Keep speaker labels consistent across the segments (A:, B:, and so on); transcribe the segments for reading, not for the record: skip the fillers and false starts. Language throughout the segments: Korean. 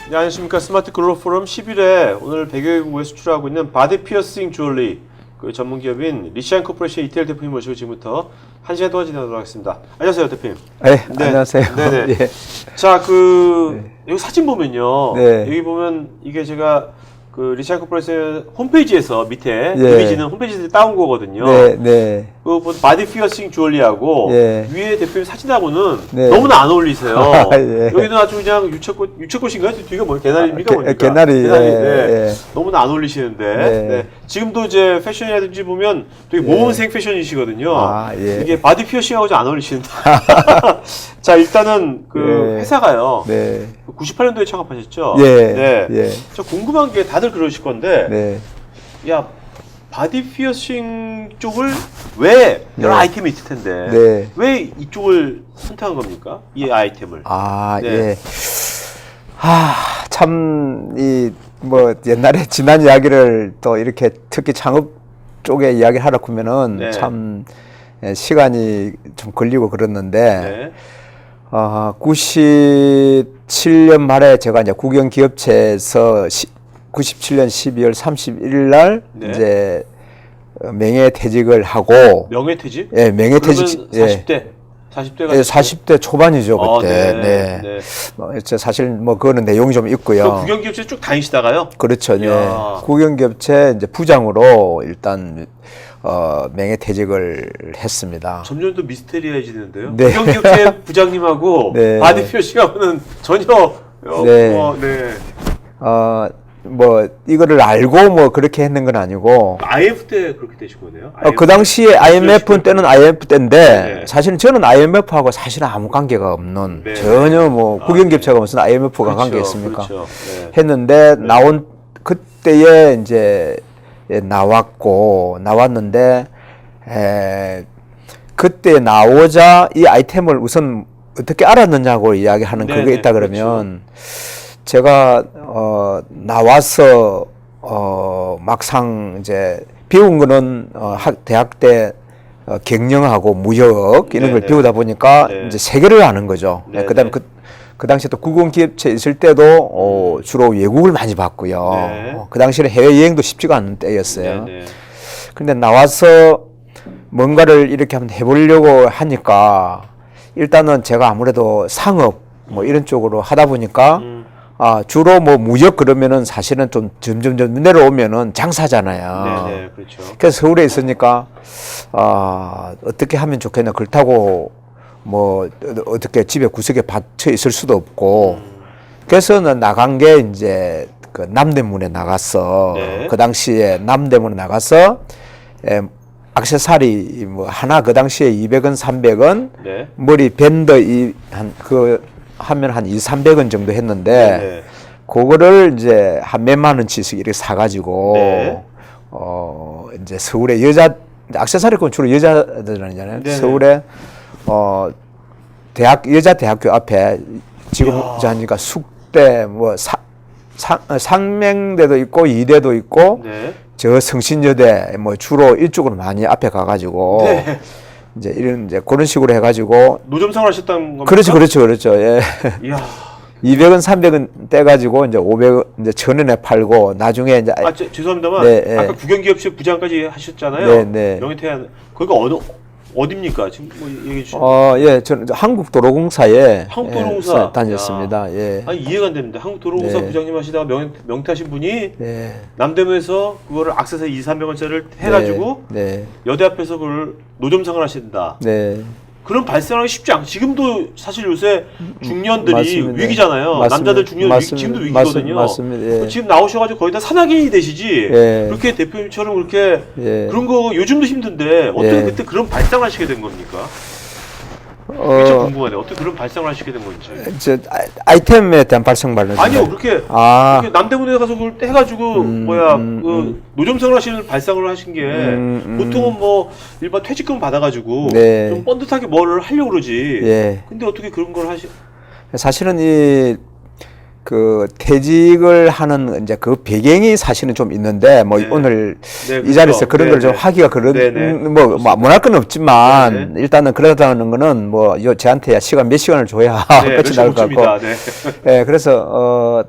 A: 네, 안녕하십니까. 스마트 글로벌 포럼 10일에 오늘 100여 개국에 수출하고 있는 바디 피어싱 주얼리 그 전문 기업인 리시안 코퍼레이션 이태일 대표님 모시고 지금부터 1시간 동안 진행하도록 하겠습니다. 안녕하세요, 대표님.
B: 네, 안녕하세요.
A: 네네.
B: 예.
A: 자, 여기 사진 보면요.
B: 네.
A: 여기 보면 이게 제가 그 리시안 코퍼레이션 홈페이지에서 밑에
B: 예.
A: 이미지는 홈페이지에서 따온 거거든요.
B: 네, 네.
A: 그 바디 피어싱 주얼리하고
B: 예.
A: 위에 대표님 사진하고는
B: 네.
A: 너무나 안 어울리세요.
B: 예.
A: 여기는 아주 그냥 유채꽃인가요? 뒤가 뭐 개나리입니까? 뭡니까?
B: 개나리.
A: 개나리.
B: 예,
A: 네.
B: 예.
A: 너무나 안 어울리시는데.
B: 네.
A: 네. 지금도 이제 패션이라든지 보면 되게 모범생 패션이시거든요.
B: 아, 예.
A: 이게 바디 피어싱하고 좀 안 어울리시는데. 자, 일단은 그
B: 예.
A: 회사가요.
B: 네.
A: 98년도에 창업하셨죠?
B: 예.
A: 네.
B: 예.
A: 저 궁금한 게 다들 그러실 건데.
B: 네.
A: 야, 바디 피어싱 쪽을 왜 여러
B: 네.
A: 아이템이 있을 텐데
B: 네.
A: 왜 이쪽을 선택한 겁니까? 이 아이템을.
B: 아,
A: 네.
B: 예. 참, 옛날에 지난 이야기를 또 이렇게 특히 창업 쪽에 이야기를 하라 그러면은
A: 네.
B: 참 시간이 좀 걸리고 그랬는데,
A: 네.
B: 97년 말에 제가 이제 국영기업체에서 97년 12월 31일 날
A: 네.
B: 이제 명예퇴직을 하고,
A: 명예퇴직?
B: 예, 명예퇴직,
A: 그러면 40대? 40대가
B: 예, 40대 초반이죠, 그때.
A: 네.
B: 네.
A: 네.
B: 사실 그거는 내용이 좀 있고요.
A: 국영기업체 쭉 다니시다가요?
B: 그렇죠. 예.
A: 이야.
B: 국영기업체 이제 부장으로 일단 명예퇴직을 했습니다.
A: 점점 더 미스테리해지는데요.
B: 네.
A: 국영기업체 부장님하고
B: 네.
A: 바디 피어싱하고는 전혀
B: 네.
A: 네.
B: 이거를 알고 그렇게 했는 건 아니고,
A: IMF 때 그렇게 되신 거네요?
B: 그 당시에 IMF 때는 IMF 때인데,
A: 네.
B: 사실은 저는 IMF하고 사실은 아무 관계가 없는,
A: 네.
B: 전혀 국영기업체가 무슨 IMF가
A: 그렇죠,
B: 관계 있습니까?
A: 그렇죠. 네.
B: 했는데, 나온, 그때에 이제 나왔는데, 그때 나오자 이 아이템을 우선 어떻게 알았느냐고 이야기하는
A: 네네,
B: 그게 있다 그러면, 제가 나와서 막상 이제 배운 거는 대학 때 경영하고 무역 이런 걸
A: 네네.
B: 배우다 보니까
A: 네.
B: 이제 세계를 아는 거죠.
A: 네네.
B: 그다음에 그 당시에 또 국영기업체 있을 때도 주로 외국을 많이 봤고요.
A: 네.
B: 그 당시에는 해외 여행도 쉽지가 않은 때였어요.
A: 네네.
B: 그런데 나와서 뭔가를 이렇게 한번 해보려고 하니까 일단은 제가 아무래도 상업 이런 쪽으로 하다 보니까 주로 무역 그러면은 사실은 좀 점점 내려오면은 장사잖아요.
A: 네네, 그렇죠.
B: 그래서 서울에 있으니까 어떻게 하면 좋겠나. 그렇다고 어떻게 집에 구석에 받쳐 있을 수도 없고. 그래서 나간 게 이제 그 남대문에 나갔어.
A: 네.
B: 그 당시에 남대문에 나가서 액세서리 하나 그 당시에 200원, 300원,
A: 네.
B: 머리 밴드 하면 한 200~300원 정도 했는데,
A: 네네.
B: 그거를 이제 한 몇만 원치씩 이렇게 사가지고,
A: 네.
B: 이제 서울에 액세서리 건 주로 여자들 아니잖아요.
A: 네네.
B: 서울에, 여자 대학교 앞에 지금 이제 하니까 숙대, 상명대도 있고, 이대도 있고,
A: 네.
B: 저 성신여대, 주로 이쪽으로 많이 앞에 가가지고,
A: 네.
B: 이제 그런 식으로 해가지고,
A: 노점 생활하셨던 겁니까?
B: 그렇죠. 예.
A: 이야.
B: 200원, 300원 떼가지고 이제 500원, 이제 1,000원에 팔고 나중에 이제
A: 죄송합니다만
B: 네,
A: 아까
B: 네.
A: 국영기업체 부장까지 하셨잖아요.
B: 네, 네.
A: 명예퇴한 거기가 어디입니까? 지금 얘기해 주시죠.
B: 예, 저는 한국도로공사에
A: 한국도로공사.
B: 다녔습니다. 예.
A: 아니 이해가 안 되는데 한국도로공사
B: 네.
A: 부장님 하시다가 명퇴하신 분이
B: 예.
A: 남대문에서 그거를 액세서리 200~300원짜리를 해가지고
B: 네.
A: 여대 앞에서 그걸 노점 생활 하신다.
B: 네.
A: 그런 발생하기 쉽지 않고 지금도 사실 요새 중년들이
B: 맞습니다.
A: 위기잖아요.
B: 맞습니다.
A: 남자들 중년
B: 맞습니다.
A: 지금도 위기거든요.
B: 맞습니다. 예.
A: 지금 나오셔가지고 거의 다 산악인이 되시지.
B: 예.
A: 그렇게 대표님처럼 그렇게
B: 예.
A: 그런 거 요즘도 힘든데 어떻게
B: 예.
A: 그때 그런 발상을 하시게 된 겁니까? 그게 좀 궁금하네요. 어떻게 그런 발상을 하시게 된 건지.
B: 아이템에 대한 발생말은
A: 아니요, 그렇게 남대문에 가서 그걸 해가지고 노점생을 하시는 발상을 하신 게 보통은 일반 퇴직금 받아가지고
B: 네.
A: 좀 뻔듯하게 뭐를 하려고 그러지.
B: 예.
A: 근데 어떻게 그런 걸
B: 사실은 퇴직을 하는 이제 그 배경이 사실은 좀 있는데
A: 네.
B: 오늘
A: 네,
B: 이 자리에서 그런 걸 좀
A: 네.
B: 하기가
A: 네네.
B: 뭐할 건 없지만
A: 네네.
B: 일단은 그러다는 거는 저한테 몇 시간을 줘야
A: 네,
B: 끝이 날 것 같고.
A: 네.
B: 예, 그래서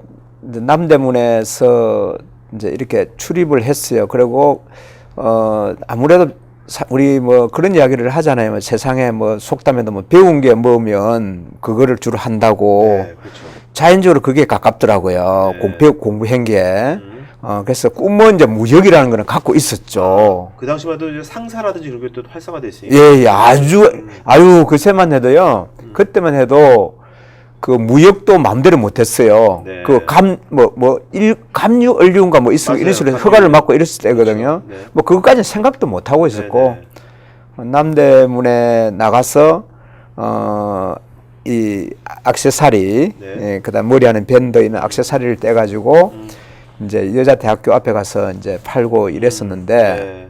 B: 이제 남대문에서 이제 이렇게 출입을 했어요. 그리고 아무래도 우리 뭐 그런 이야기를 하잖아요. 뭐 세상에 뭐 속담에도 뭐 배운 게 뭐면 그거를 주로 한다고.
A: 네, 그렇죠.
B: 자연적으로 그게 가깝더라고요.
A: 네.
B: 공부한 게. 그래서 꿈은 이제 무역이라는 거는 갖고 있었죠.
A: 그 당시만 해도 이제 상사라든지 그런 게 또 활성화돼 있으니까.
B: 예, 예, 아유, 그새만 해도요. 그때만 해도 그 무역도 마음대로 못했어요.
A: 네.
B: 그 감유 얼류인가 뭐 있으면
A: 맞아요.
B: 이런 식으로
A: 감유.
B: 허가를 받고 이랬을 때거든요.
A: 그렇죠. 네.
B: 뭐 그것까지는 생각도 못 하고 있었고 남대문에 나가서 이 액세서리,
A: 네.
B: 예, 그다음 머리 안에 밴드 있는 액세서리를 떼가지고 이제 여자 대학교 앞에 가서 이제 팔고 이랬었는데
A: 네.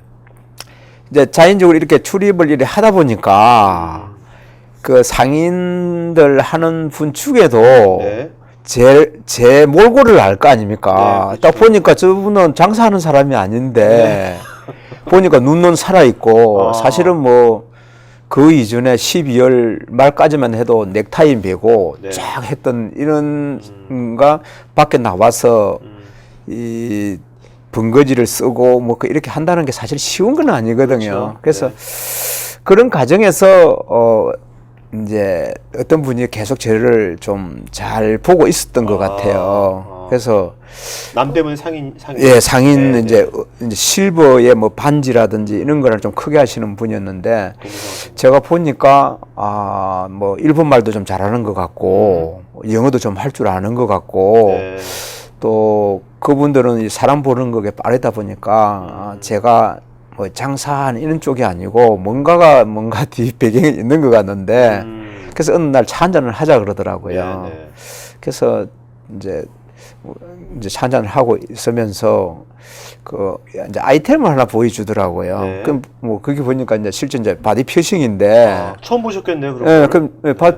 B: 이제 자연적으로 이렇게 출입을 이렇게 하다 보니까 그 상인들 하는 분 중에도
A: 네.
B: 제 몰골을 알 거 아닙니까?
A: 네, 그렇죠.
B: 딱 보니까 저분은 장사하는 사람이 아닌데 보니까 눈은 살아 있고 사실은 뭐 그 이전에 12월 말까지만 해도 넥타이 메고
A: 네.
B: 쫙 했던 이런가 밖에 나와서 이 번거지를 쓰고 뭐 이렇게 한다는 게 사실 쉬운 건 아니거든요.
A: 그렇죠.
B: 그래서 그런 과정에서 이제 어떤 분이 계속 저를 좀 잘 보고 있었던 것 같아요. 그래서
A: 남대문 상인.
B: 예, 상인
A: 네,
B: 이제 실버의 뭐 반지라든지 이런 거를 좀 크게 하시는 분이었는데 제가 보니까 뭐 일본 말도 좀 잘하는 것 같고 영어도 좀 할 줄 아는 것 같고
A: 네.
B: 또 그분들은 이 사람 보는 거에 빠르다 보니까 제가 뭐 장사하는 이런 쪽이 아니고 뭔가 뒤 배경이 있는 것 같는데 그래서 어느 날 차 한잔을 하자 그러더라고요.
A: 네.
B: 그래서 이제 차 한잔을 하고 있으면서 그 이제 아이템을 하나 보여주더라고요.
A: 네.
B: 그럼 뭐 그게 보니까 이제 실제 이제 바디 피어싱인데
A: 처음 보셨겠네요. 그럼.
B: 예, 그럼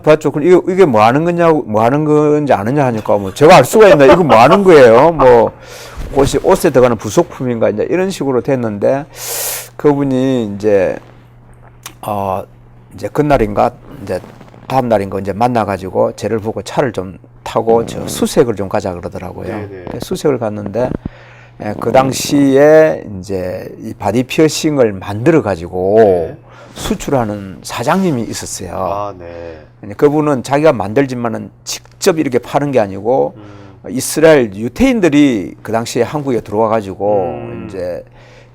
B: 봤죠. 그럼 이게 뭐 하는 거냐고, 뭐 하는 건지 아느냐 하니까 뭐 제가 알 수가 있나? 이거 뭐 하는 거예요? 뭐 옷에 들어가는 부속품인가 이제 이런 식으로 됐는데 그분이 이제 이제 그날인가 이제 다음 날인가 이제 만나가지고 저를 보고 차를 좀 타고 저 수색을 좀 가자 그러더라고요.
A: 네네.
B: 수색을 갔는데 그 당시에 이제 이 바디 피어싱을 만들어 가지고
A: 네.
B: 수출하는 사장님이 있었어요.
A: 네.
B: 그분은 자기가 만들지만은 직접 이렇게 파는 게 아니고 이스라엘 유태인들이 그 당시에 한국에 들어와 가지고 이제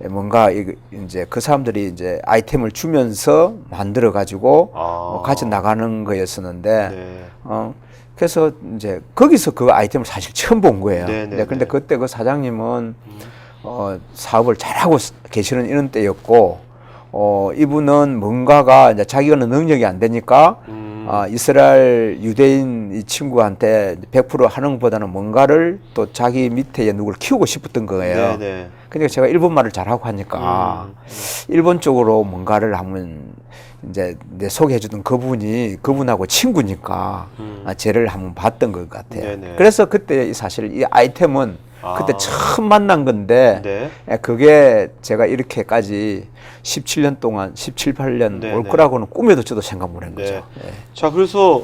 B: 뭔가 이제 그 사람들이 이제 아이템을 주면서 만들어 가지고 같이 나가는 거였었는데
A: 네.
B: 그래서 이제 거기서 그 아이템을 사실 처음 본 거예요.
A: 네네네.
B: 근데 그때 그 사장님은 사업을 잘하고 계시는 이런 때였고 이분은 뭔가가 이제 자기는 능력이 안 되니까 이스라엘 유대인 이 친구한테 100% 하는 것보다는 뭔가를 또 자기 밑에 누구를 키우고 싶었던 거예요.
A: 네네.
B: 그러니까 제가 일본 말을 잘하고 하니까 일본 쪽으로 뭔가를 하면 이제 내 소개해주던 그분하고 친구니까 쟤를 한번 봤던 것 같아요.
A: 네네.
B: 그래서 그때 사실 이 아이템은 그때 처음 만난 건데
A: 네.
B: 그게 제가 이렇게까지 17년 동안 17, 18년
A: 네네.
B: 올 거라고는 꿈에도 저도 생각 못 한
A: 네.
B: 거죠. 예.
A: 자, 그래서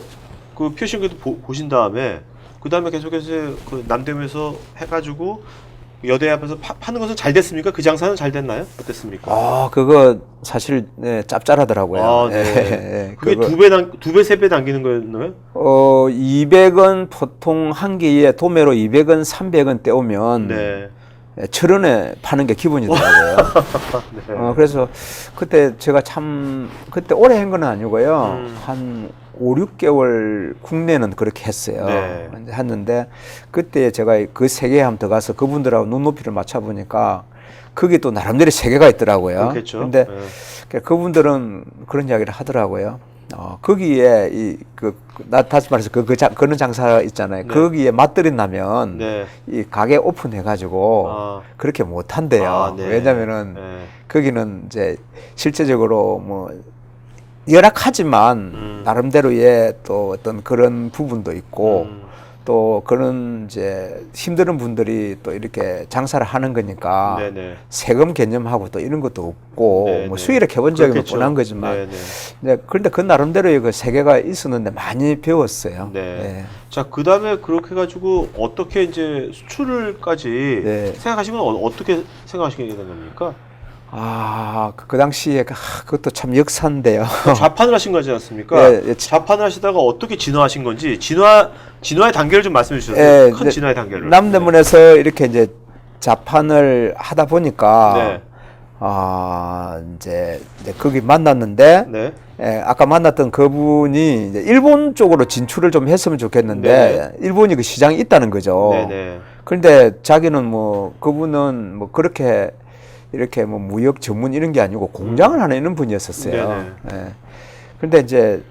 A: 그 피어싱도 보신 다음에 그 다음에 계속해서 그 남대문에서 해가지고 여대 앞에서 파는 것은 잘 됐습니까? 그 장사는 잘 됐나요? 어땠습니까?
B: 그거 사실 짭짤하더라고요.
A: 네.
B: 예,
A: 그게
B: 그거.
A: 두 배, 세 배 당기는 거였나요?
B: 200원 보통 한 개에 도매로 200원, 300원 떼오면
A: 네.
B: 1,000원에 파는 게 기본이더라고요.
A: 네.
B: 그래서 그때 제가 그때 오래 한 건 아니고요. 한 5, 6개월 국내는 그렇게 했어요.
A: 네.
B: 했는데 그때 제가 그 세계에 한번 들어가서 그분들하고 눈높이를 맞춰보니까 그게 또 나름대로 세계가 있더라고요.
A: 그렇겠죠.
B: 근데
A: 네.
B: 그분들은 그런 이야기를 하더라고요. 거기에 다시 말해서 그런 장사 있잖아요.
A: 네.
B: 거기에 맛들이 나면
A: 네.
B: 이 가게 오픈해가지고 그렇게 못 한대요.
A: 네.
B: 왜냐면은
A: 네.
B: 거기는 이제 실제적으로 뭐 열악하지만 나름대로의 또 어떤 그런 부분도 있고 또 그런 이제 힘드는 분들이 또 이렇게 장사를 하는 거니까
A: 네네.
B: 세금 개념하고 또 이런 것도 없고
A: 네네.
B: 뭐 수익을 해본 적이
A: 그렇겠죠.
B: 뻔한 거지만
A: 네네.
B: 이제 그런데 그 나름대로의 그 세계가 있었는데 많이 배웠어요.
A: 네.
B: 예.
A: 자, 그 다음에 그렇게 해가지고 어떻게 이제 수출을까지
B: 네.
A: 생각하시면 어떻게 생각하시게 된 겁니까?
B: 그 당시에 그것도 참 역사인데요.
A: 좌판을 하신 거지 않습니까?
B: 예, 예.
A: 좌판을 하시다가 어떻게 진화하신 건지 진화의 단계를 좀 말씀해 주셔도
B: 예,
A: 큰
B: 이제
A: 진화의 단계를.
B: 남대문에서 이렇게 이제 자판을 하다 보니까
A: 네.
B: 이제 거기 만났는데
A: 네.
B: 예, 아까 만났던 그분이 이제 일본 쪽으로 진출을 좀 했으면 좋겠는데 일본이 그 시장이 있다는 거죠.
A: 네네.
B: 그런데 자기는 뭐 그분은 뭐 그렇게 이렇게 뭐 무역 전문 이런 게 아니고 공장을 하는 이런 분이었었어요. 예. 그런데 이제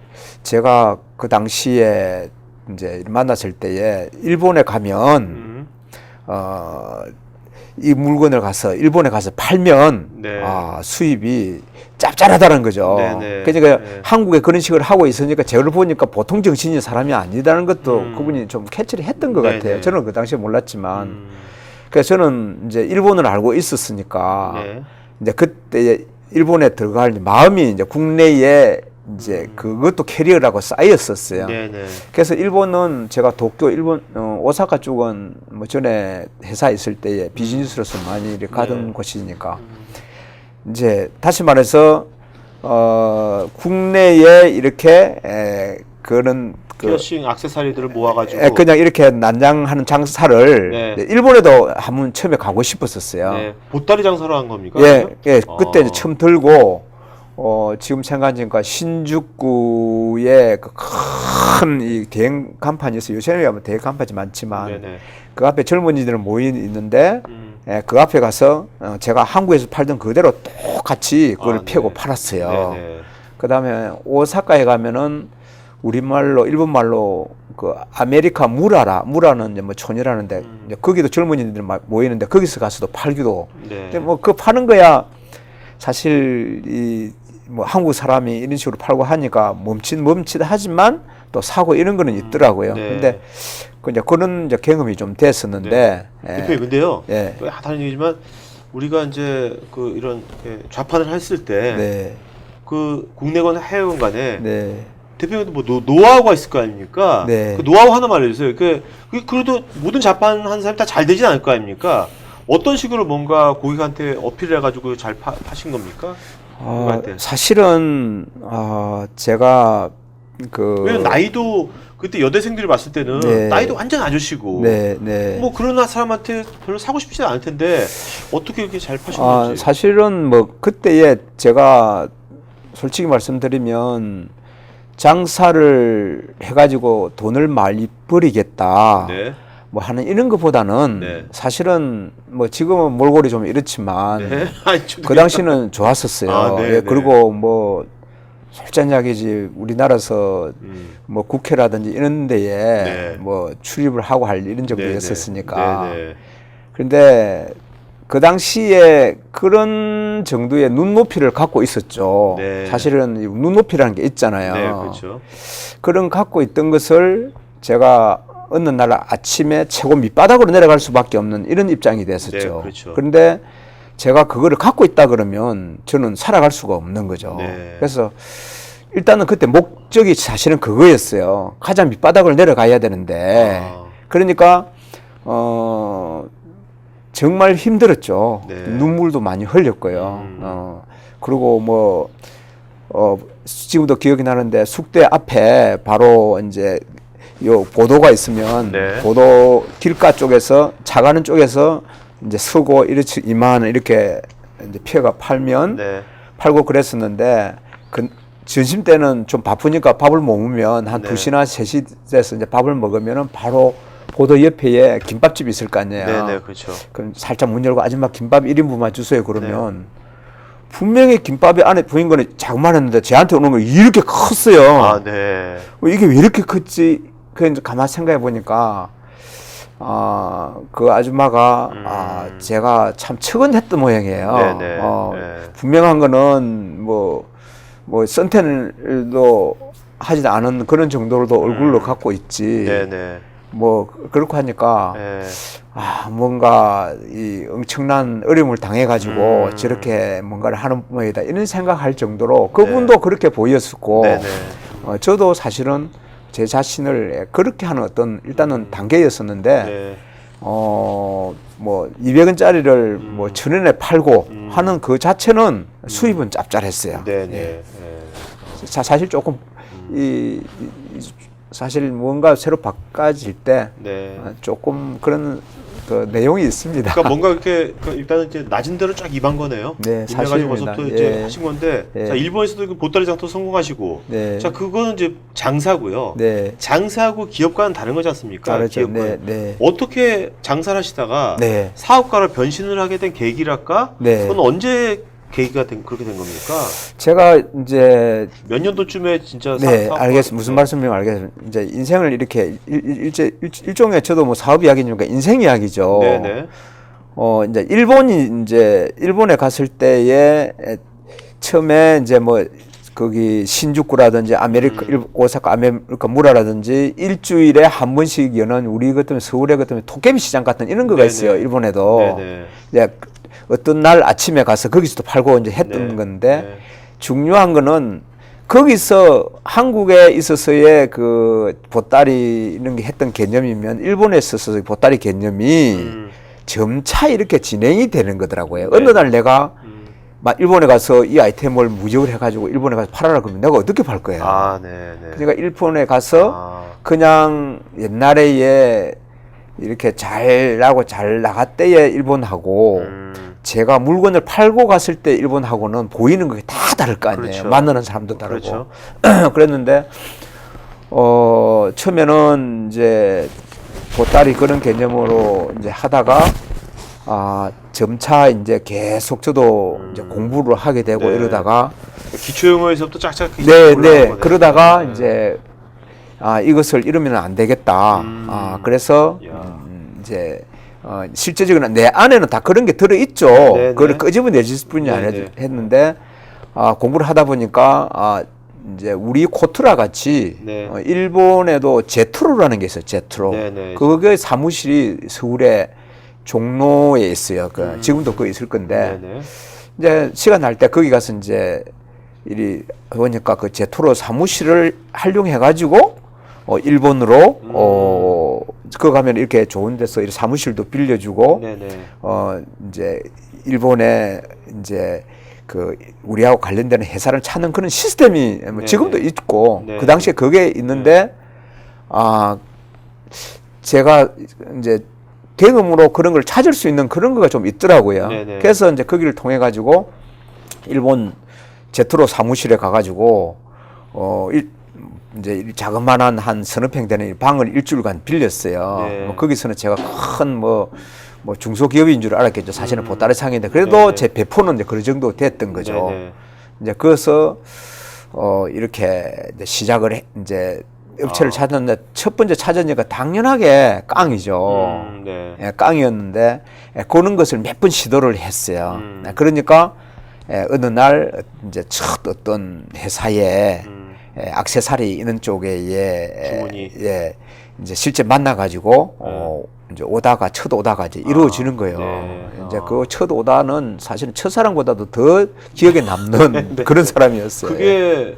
B: 제가 그 당시에 이제 만났을 때에 일본에 가면 이 물건을 가서 일본에 가서 팔면
A: 네.
B: 수입이 짭짤하다는 거죠.
A: 네네.
B: 그러니까
A: 네.
B: 한국에 그런 식으로 하고 있으니까 저를 보니까 보통 정신인 사람이 아니다는 것도 그분이 좀 캐치를 했던 것
A: 네네.
B: 같아요. 저는 그 당시에 몰랐지만. 그래서 저는 이제 일본을 알고 있었으니까
A: 네.
B: 이제 그때 일본에 들어갈 마음이 이제 국내에 이제 그것도 캐리어라고 쌓였었어요.
A: 네네.
B: 그래서 일본은 제가 도쿄, 일본, 오사카 쪽은 뭐 전에 회사 있을 때에 비즈니스로서 많이 이렇게 가던 곳이니까 이제 다시 말해서 국내에 이렇게 그런
A: 피어싱 액세서리들을 모아가지고
B: 그냥 이렇게 난장하는 장사를
A: 네.
B: 일본에도 한번 처음에 가고 싶었었어요.
A: 네. 보따리 장사로 한 겁니까?
B: 예,
A: 그러면?
B: 예, 그때 이제 처음 들고 지금 생각하니까 신주쿠에 그 큰 이 대형 간판이 있어요. 요새는 아마 대형 간판이 많지만
A: 네네.
B: 그 앞에 젊은이들은 모여 있는데 예, 그 앞에 가서 제가 한국에서 팔던 그대로 똑같이 그걸 펴고
A: 네.
B: 팔았어요.
A: 네네.
B: 그다음에 오사카에 가면은 우리말로 일본말로 그 아메리카 무라는 이제 뭐 촌이라는데 이제 거기도 젊은이들 모이는데 거기서 가서도 팔기도.
A: 네.
B: 근데 뭐 그 파는 거야 사실 이 뭐 한국 사람이 이런 식으로 팔고 하니까 멈칫 하지만 또 사고 이런 거는 있더라고요.
A: 네.
B: 근데 그 이제 그런 이제 경험이 좀 됐었는데. 예.
A: 대표님 근데요.
B: 예.
A: 또 다른 얘기지만 우리가 이제 그 이런 좌판을 했을 때
B: 네.
A: 그 국내건 해외건 간에
B: 네.
A: 대표님도 뭐 노하우가 있을 거 아닙니까?
B: 네.
A: 그 노하우 하나만 알려주세요. 그래도 모든 자판 하는 사람이 다 잘 되진 않을 거 아닙니까? 어떤 식으로 뭔가 고객한테 어필을 해가지고 잘 파신 겁니까? 고객한테.
B: 사실은 제가
A: 왜냐면 나이도 그때 여대생들이 봤을 때는
B: 네.
A: 나이도 완전 아저씨고
B: 네.
A: 뭐 그런 사람한테 별로 사고 싶지 않을 텐데 어떻게 이렇게 잘 파신 건지.
B: 사실은 뭐 그때에 제가 솔직히 말씀드리면 장사를 해가지고 돈을 많이 벌이겠다.
A: 네.
B: 뭐 하는 이런 것보다는
A: 네.
B: 사실은 뭐 지금은 몰골이 좀 이렇지만
A: 네. 아니, 저도
B: 그 당시는 좋았었어요.
A: 아, 네,
B: 예,
A: 네.
B: 그리고 뭐 솔직하게지 우리나라에서 뭐 국회라든지 이런 데에
A: 네.
B: 뭐 출입을 하고 할 이런
A: 네,
B: 정도였었으니까.
A: 네.
B: 그런데 그 당시에 그런 정도의 눈높이를 갖고 있었죠.
A: 네.
B: 사실은 눈높이라는 게 있잖아요.
A: 네, 그렇죠.
B: 그런 갖고 있던 것을 제가 어느 날 아침에 최고 밑바닥으로 내려갈 수밖에 없는 이런 입장이 됐었죠.
A: 네, 그렇죠.
B: 그런데 제가 그거를 갖고 있다 그러면 저는 살아갈 수가 없는 거죠.
A: 네.
B: 그래서 일단은 그때 목적이 사실은 그거였어요. 가장 밑바닥을 내려가야 되는데 그러니까 정말 힘들었죠.
A: 네.
B: 눈물도 많이 흘렸고요. 그리고 뭐 지금도 기억이 나는데 숙대 앞에 바로 이제 요 보도가 있으면
A: 네.
B: 보도 길가 쪽에서 차 가는 쪽에서 이제 서고 이렇게 이만 이렇게 이제 피어가 팔면
A: 네.
B: 팔고 그랬었는데 그 점심 때는 좀 바쁘니까 밥을 먹으면 한
A: 네.
B: 2시나 3시 돼서 이제 밥을 먹으면은 바로 보도 옆에 김밥집이 있을 거 아니에요.
A: 네, 그렇죠.
B: 그럼 살짝 문 열고 아줌마 김밥 1인분만 주세요 그러면 분명히 김밥이 안에 부인 거는 자그마했는데 저한테 오는 거 이렇게 컸어요.
A: 아, 네.
B: 이게 왜 이렇게 컸지? 그 가만 생각해 보니까 그 아줌마가 제가 참 측은했던 모양이에요.
A: 네네. 네.
B: 분명한 거는 뭐 선탠도 하지 않은 그런 정도로도 얼굴로 갖고 있지.
A: 네네.
B: 뭐 그렇고 하니까
A: 예.
B: 뭔가 이 엄청난 어려움을 당해가지고 저렇게 뭔가를 하는 모이다 이런 생각할 정도로 그분도 그렇게 보였었고
A: 네네.
B: 저도 사실은 제 자신을 그렇게 하는 어떤 일단은 단계였었는데
A: 네.
B: 뭐 200원짜리를 뭐 1,000원에 팔고 하는 그 자체는 수입은 짭짤했어요.
A: 네네.
B: 예.
A: 예.
B: 사실 조금 사실 뭔가 새로 바꿔질 때
A: 네.
B: 조금 그런 그 내용이 있습니다.
A: 그러니까 뭔가 이렇게 일단은 이제 낮은 대로 쫙 임한 거네요.
B: 네,
A: 임해가지고
B: 사실입니다.
A: 와서 또 이제
B: 예.
A: 하신 건데,
B: 예.
A: 자 일본에서도 그 보따리 장터 성공하시고,
B: 네.
A: 자 그거는 이제 장사고요.
B: 네.
A: 장사하고 기업과는 다른 거지 않습니까?
B: 다르죠.
A: 기업과는.
B: 네, 네.
A: 어떻게 장사를 하시다가
B: 네.
A: 사업가로 변신을 하게 된 계기랄까?
B: 네.
A: 그건 언제 계기가 그렇게 된 겁니까?
B: 제가 이제
A: 몇 년도쯤에 진짜
B: 네,
A: 사업가-
B: 알겠습니다. 무슨
A: 네.
B: 말씀인지 알겠습니다. 이제 인생을 이렇게 일종의 저도 뭐 사업 이야기니까 인생 이야기죠.
A: 네네.
B: 이제 일본에 갔을 때에 처음에 이제 뭐 거기 신주쿠라든지 오사카 아메리카 무라라든지 일주일에 한 번씩 여는 우리 같으면 서울에 같으면 도깨비 시장 같은 이런 거가
A: 네네.
B: 있어요. 일본에도.
A: 네네.
B: 이제 어떤 날 아침에 가서 거기서도 팔고 이제 했던
A: 네.
B: 건데
A: 네.
B: 중요한 거는 거기서 한국에 있어서의 그 보따리 이런 게 했던 개념이면 일본에 있어서 보따리 개념이 점차 이렇게 진행이 되는 거더라고요.
A: 네.
B: 어느 날 내가 막 일본에 가서 이 아이템을 무역을 해가지고 일본에 가서 팔아라 그러면 내가 어떻게 팔 거야?
A: 아, 네네.
B: 그러니까 일본에 가서 그냥 옛날에 이렇게 잘 나고 잘 나갔대에 일본하고 제가 물건을 팔고 갔을 때 일본하고는 보이는 게 다 다를 거 아니에요.
A: 그렇죠.
B: 만나는 사람도 다르고.
A: 그렇죠.
B: 그랬는데 처음에는 이제 보따리 그런 개념으로 이제 하다가 점차 이제 계속 저도 이제 공부를 하게 되고
A: 네.
B: 이러다가
A: 기초 용어에서부터 짝짝
B: 네,
A: 올라간
B: 네.
A: 거네요.
B: 그러다가
A: 네.
B: 이제 이것을 이러면 안 되겠다. 그래서
A: 야.
B: 이제 실제적으로 내 안에는 다 그런 게 들어 있죠.
A: 네,
B: 그걸
A: 네.
B: 끄집어내질 뿐이
A: 네, 네.
B: 했는데 공부를 하다 보니까 이제 우리 코트라 같이
A: 네.
B: 일본에도 제트로라는 게 있어요. 제트로.
A: 네, 네.
B: 그게 사무실이 서울에 종로에 있어요. 지금도 그거 있을 건데
A: 네네.
B: 이제 시간 날 때 거기 가서 이제 이리 보니까 그 제토로 사무실을 활용해 가지고 일본으로 그거 가면 이렇게 좋은 데서 이렇게 사무실도 빌려주고
A: 네네.
B: 이제 일본에 이제 그 우리하고 관련되는 회사를 찾는 그런 시스템이 뭐
A: 네네.
B: 지금도 있고
A: 네.
B: 그 당시에 그게 있는데 제가 이제 경험으로 그런 걸 찾을 수 있는 그런 거가 좀 있더라고요.
A: 네네.
B: 그래서 이제 거기를 통해 가지고 일본 제트로 사무실에 가가지고 이제 자그만한 한 서너 평 되는 방을 일주일간 빌렸어요.
A: 네.
B: 거기서는 제가 큰 뭐 중소기업인 줄 알았겠죠. 사실은 보따리 상인데 그래도
A: 네네.
B: 제 배포는 이제 그런 정도 됐던 거죠.
A: 네네.
B: 이제 그래서 이렇게 이제 시작을 이제 업체를 찾았는데 첫 번째 찾으니까 당연하게 깡이죠.
A: 네.
B: 예, 깡이었는데 그런 것을 몇 번 시도를 했어요. 그러니까 어느 날 이제 첫 어떤 회사에 액세서리 이런 쪽에
A: 주문이.
B: 이제 실제 만나가지고 이제 첫 오다가 이제 이루어지는 거예요.
A: 네.
B: 이제 그 첫 오다는 사실은 첫사랑보다도 더 기억에 남는
A: 네.
B: 그런 사람이었어요.
A: 그게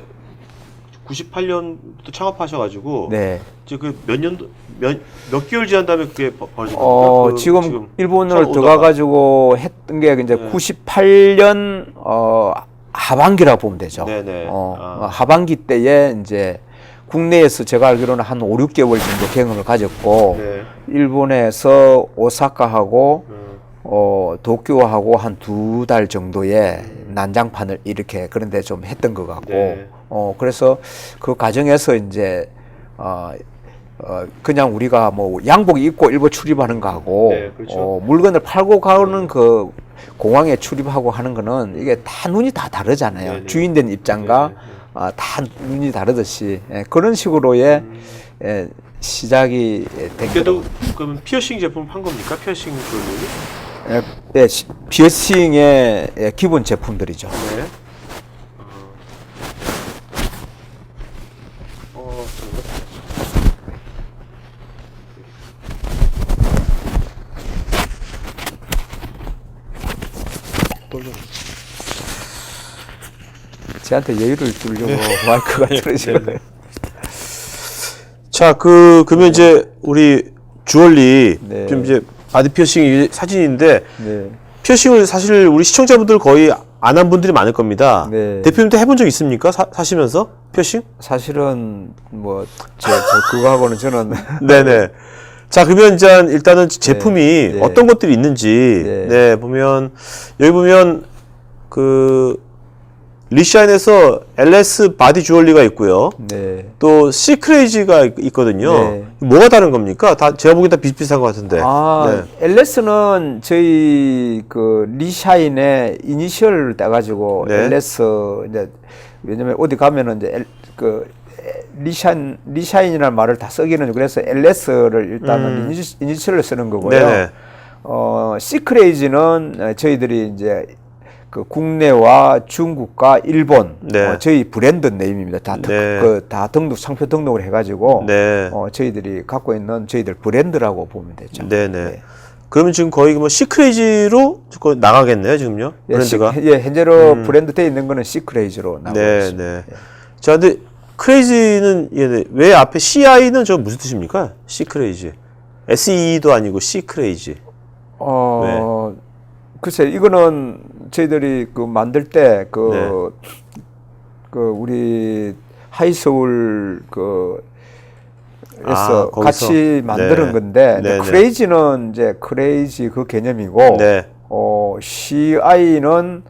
A: 98년부터 창업하셔가지고
B: 네.
A: 이제 그 몇 년도 몇 개월 지난 다음에 그게 벌어진 겁니까?
B: 지금 일본을
A: 첫
B: 들어가
A: 오다가.
B: 가지고 했던 게 이제
A: 네.
B: 98년 하반기라고 보면 되죠.
A: 네네.
B: 하반기 때에 이제 국내에서 제가 알기로는 한 5, 6개월 정도 경험을 가졌고
A: 네.
B: 일본에서 오사카하고 도쿄하고 한 2달 정도의 난장판을 이렇게 그런데 좀 했던 것 같고
A: 네.
B: 그래서 그 과정에서 이제 그냥 우리가 뭐 양복 입고 일본 출입하는 거하고
A: 네, 그렇죠.
B: 물건을 팔고 가는 그 공항에 출입하고 하는 거는 이게 다 눈이 다 다르잖아요.
A: 네네.
B: 주인된 입장과 다 눈이 다르듯이 그런 식으로의 시작이 된
A: 그래도 그러면 피어싱 제품 판 겁니까? 피어싱 그
B: 피어싱의 기본 제품들이죠.
A: 네.
B: 저한테 여유를 주려고 마이크가 떨어지네.
A: 자, 그러면 이제 우리 주얼리
B: 네.
A: 좀 이제 바디 피어싱 사진인데
B: 네.
A: 피어싱을 사실 우리 시청자분들 거의 안 한 분들이 많을 겁니다.
B: 네.
A: 대표님도 해본 적 있습니까? 사시면서 피어싱?
B: 사실은 뭐 그거하고는 저는
A: 네네. 자, 그러면 이제 일단은 제품이
B: 네.
A: 어떤 것들이 있는지
B: 네.
A: 네, 보면 여기 보면 그 리샤인에서 LS 바디 주얼리가 있고요.
B: 네.
A: 또 시크레이지가 있거든요.
B: 네.
A: 뭐가 다른 겁니까? 다 제가 보기엔 다 비슷비슷한 것 같은데.
B: 아,
A: 네.
B: LS는 저희 그 리샤인의 이니셜을 따가지고
A: 네.
B: LS 이제 왜냐면 어디 가면은 이제 리샤인이라는 말을 다 쓰기는 그래서 LS를 일단은 이니셜을 쓰는 거고요.
A: 네네.
B: 시크레이지는 저희들이 이제 그 국내와 중국과 일본
A: 네.
B: 저희 브랜드 네임입니다. 다,
A: 네.
B: 다 상표 등록을 해가지고
A: 네.
B: 저희들이 갖고 있는 저희들 브랜드라고 보면 되죠.
A: 네네.
B: 네.
A: 그러면 지금 거의 뭐 시크레이지로 나가겠네요, 지금요? 브랜드가?
B: 현재로 브랜드 돼 있는 거는 시크레이지로 나오고
A: 네,
B: 있습니다.
A: 네. 자, 근데 크레이지는 왜 앞에 CI는 저 무슨 뜻입니까? 시크레이지. SE도 아니고 시크레이지.
B: 글쎄 이거는 저희들이 그 만들 때 우리 하이서울 에서
A: 거기서?
B: 같이 만드는
A: 네.
B: 건데
A: 네, 네.
B: 크레이지는 이제 크레이지 그 개념이고
A: 네.
B: CI는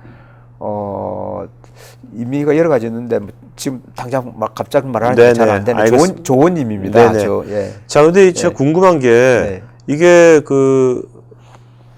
B: 의미가 여러 가지 있는데 지금 당장 막 갑자기 말하는 게 잘 안 되는 좋은 의미입니다.
A: 네네.
B: 아주. 예.
A: 자, 근데 제가 궁금한 게
B: 네.
A: 이게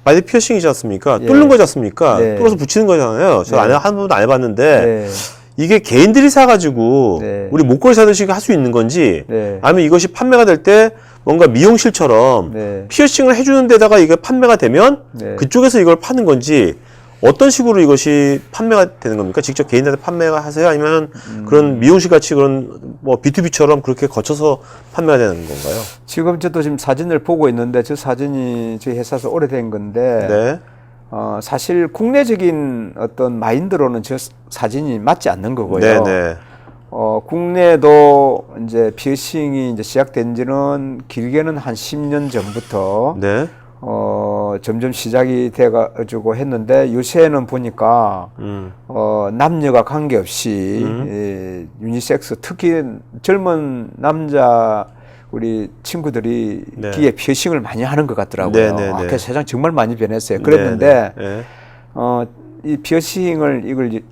A: 바디 피어싱이지 않습니까?
B: 예.
A: 뚫는 거지 않습니까?
B: 네.
A: 뚫어서 붙이는 거잖아요. 저
B: 네.
A: 한 번도 안 해봤는데
B: 네.
A: 이게 개인들이 사가지고
B: 네.
A: 우리 목걸이 사듯이 할 수 있는 건지
B: 네.
A: 아니면 이것이 판매가 될 때 뭔가 미용실처럼
B: 네.
A: 피어싱을 해주는 데다가 이게 판매가 되면
B: 네.
A: 그쪽에서 이걸 파는 건지 어떤 식으로 이것이 판매가 되는 겁니까? 직접 개인한테 판매가 하세요? 아니면 그런 미용실 같이 그런 뭐 B2B처럼 그렇게 거쳐서 판매가 되는 건가요?
B: 지금 저도 지금 사진을 보고 있는데 저 사진이 저희 회사에서 오래된 건데
A: 네.
B: 사실 국내적인 어떤 마인드로는 저 사진이 맞지 않는 거고요.
A: 네네.
B: 국내도 이제 피어싱이 이제 시작된 지는 길게는 한 10년 전부터
A: 네.
B: 점점 시작이 돼가지고 했는데 요새는 보니까 남녀가 관계없이 유니섹스 특히 젊은 남자 우리 친구들이
A: 네.
B: 귀에 피어싱을 많이 하는 것 같더라고요.
A: 네네네.
B: 그래서 세상 정말 많이 변했어요. 그랬는데
A: 네.
B: 이 피어싱을 이걸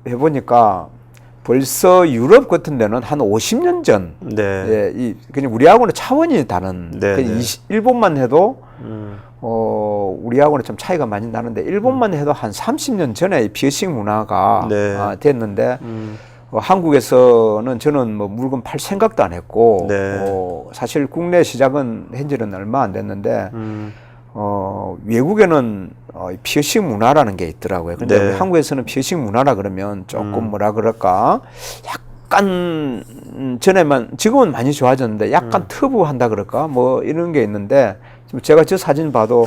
B: 해보니까 벌써 유럽 같은 데는 한 50년 전,
A: 네.
B: 예, 그냥 우리하고는 차원이 다른,
A: 네,
B: 그냥
A: 네.
B: 일본만 해도, 우리하고는 좀 차이가 많이 나는데, 일본만 해도 한 30년 전에 이 피어싱 문화가
A: 네.
B: 됐는데, 한국에서는 저는 뭐 물건 팔 생각도 안 했고,
A: 네.
B: 사실 국내 시작은 현재는 얼마 안 됐는데, 외국에는 피어싱 문화라는 게 있더라고요. 근데
A: 네.
B: 우리 한국에서는 피어싱 문화라 그러면 조금 뭐라 그럴까? 약간 지금은 많이 좋아졌는데 약간 터부한다 그럴까? 뭐 이런 게 있는데 지금 제가 저 사진 봐도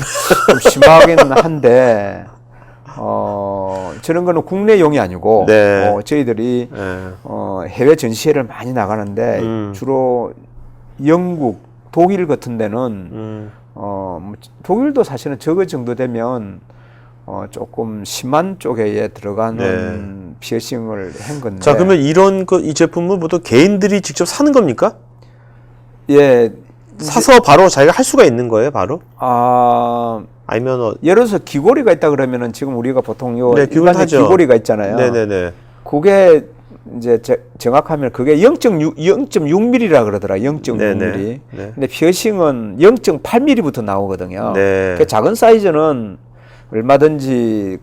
B: 좀 심하긴 한데 저런 거는 국내용이 아니고
A: 네.
B: 저희들이
A: 네.
B: 해외 전시회를 많이 나가는데 주로 영국, 독일 같은 데는 독일도 사실은 저거 정도 되면 조금 심한 쪽에 들어가는 피어싱을 한 건데.
A: 자, 그러면 이 제품은 보통 개인들이 직접 사는 겁니까?
B: 예.
A: 사서 바로 자기가 할 수가 있는 거예요, 바로? 아니면
B: 예를 들어서 귀걸이가 있다 그러면은 지금 우리가 보통
A: 네,
B: 일반의 귀걸이가 있잖아요.
A: 네네네.
B: 그게 이제 정확하면 그게 0.6mm라 그러더라. 0.6mm.
A: 네.
B: 근데 피어싱은 0.8mm부터 나오거든요.
A: 네.
B: 그 작은 사이즈는 얼마든지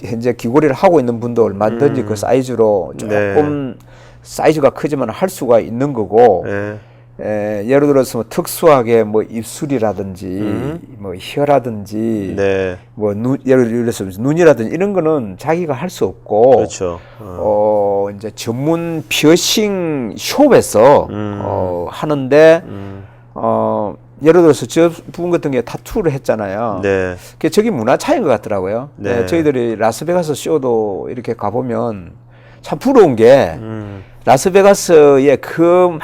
B: 현재 귀걸이를 하고 있는 분도 얼마든지 그 사이즈로 조금 사이즈가 크지만 할 수가 있는 거고.
A: 네.
B: 예를 들어서 뭐 특수하게 뭐 입술이라든지 뭐 혀라든지
A: 네.
B: 뭐 예를 들어서 눈이라든지 이런 거는 자기가 할 수 없고
A: 그렇죠.
B: 이제 전문 피어싱 숍에서 하는데 예를 들어서 저 부분 같은 게 타투를 했잖아요.
A: 네.
B: 그게 저기 문화 차이인 것 같더라고요.
A: 네.
B: 네, 저희들이 라스베가스 쇼도 이렇게 가보면 참 부러운 게 라스베가스에 그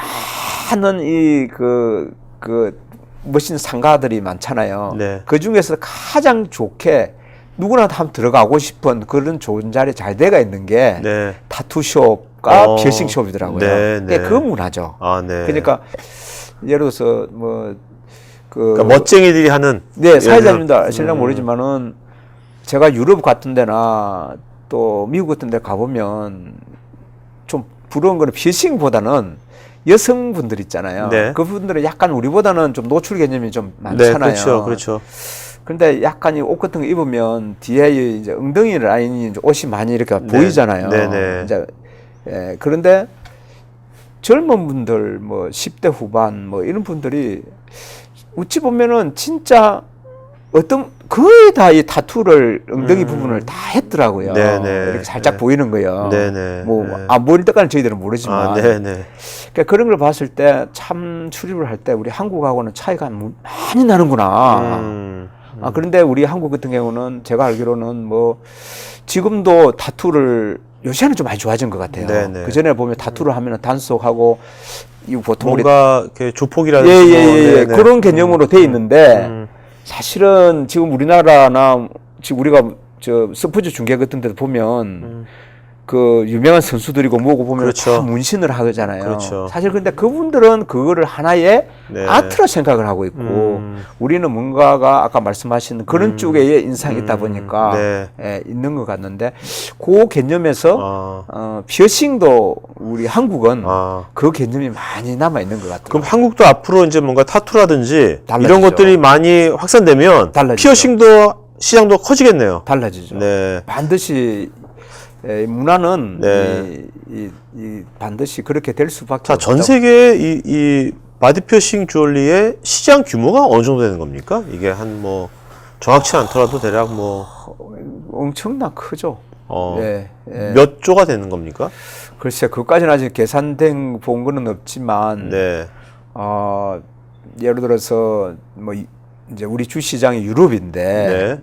B: 많은 그 멋진 상가들이 많잖아요.
A: 네.
B: 그 중에서 가장 좋게 누구나 다 한번 들어가고 싶은 그런 좋은 자리 잘 돼가 있는 게
A: 네.
B: 타투숍과 피어싱숍이더라고요.
A: 네, 네.
B: 그 문화죠.
A: 아, 네.
B: 그러니까 예를 들어서
A: 그러니까 멋쟁이들이 하는.
B: 네, 사회자님도 아실랑 모르지만은 제가 유럽 같은 데나 또 미국 같은 데 가보면 좀 부러운 거는 피어싱보다는 여성분들 있잖아요.
A: 네.
B: 그분들은 약간 우리보다는 좀 노출 개념이 좀 많잖아요.
A: 네, 그렇죠. 그렇죠.
B: 근데 약간 이 옷 같은 거 입으면 뒤에 이제 엉덩이 라인이 이제 옷이 많이 이렇게 보이잖아요.
A: 네네.
B: 이제 그런데 젊은 분들 뭐 10대 후반 뭐 이런 분들이 어찌 보면은 진짜 어떤 거의 다 이 타투를 엉덩이 부분을 다 했더라고요.
A: 네네.
B: 이렇게 살짝
A: 네.
B: 보이는 거예요.
A: 네네.
B: 뭐
A: 네.
B: 안 보일 때까지 저희들은 모르지만.
A: 아, 네네.
B: 그러니까 그런 걸 봤을 때 참 출입을 할 때 우리 한국하고는 차이가 많이 나는구나. 그런데 우리 한국 같은 경우는 제가 알기로는 뭐 지금도 타투를 요새는 좀 많이 좋아진 것 같아요.
A: 네네.
B: 그 전에 보면 타투를 하면은 단속하고 이 보통
A: 뭔가 이렇게 조폭이라든지
B: 예예예
A: 뭐,
B: 그런 개념으로 돼 있는데 사실은 지금 우리나라나 지금 우리가 저 스포츠 중계 같은 데도 보면 그 유명한 선수들이고 뭐고 보면
A: 그렇죠.
B: 다 문신을 하잖아요.
A: 그렇죠.
B: 사실 근데 그분들은 그거를 하나의
A: 네.
B: 아트로 생각을 하고 있고 우리는 뭔가가 아까 말씀하신 그런 쪽에 인상이 있다 보니까
A: 네.
B: 예, 있는 것 같는데 그 개념에서 피어싱도 우리 한국은 그 개념이 많이 남아 있는 것 같아요.
A: 그럼 한국도 앞으로 이제 뭔가 타투라든지
B: 달라지죠.
A: 이런 것들이 많이 확산되면
B: 달라지죠.
A: 피어싱도 시장도 커지겠네요.
B: 달라지죠.
A: 네.
B: 반드시 문화는
A: 네.
B: 이 반드시 그렇게 될 수밖에
A: 자,
B: 없다.
A: 전 세계에 이 바디 피어싱 주얼리의 시장 규모가 어느 정도 되는 겁니까? 이게 한 뭐 정확치 않더라도 대략 뭐
B: 엄청나 크죠. 예, 예.
A: 몇 조가 되는 겁니까?
B: 글쎄, 그까지는 아직 계산된 본 거는 없지만,
A: 네.
B: 예를 들어서 뭐 이제 우리 주 시장이 유럽인데,
A: 네.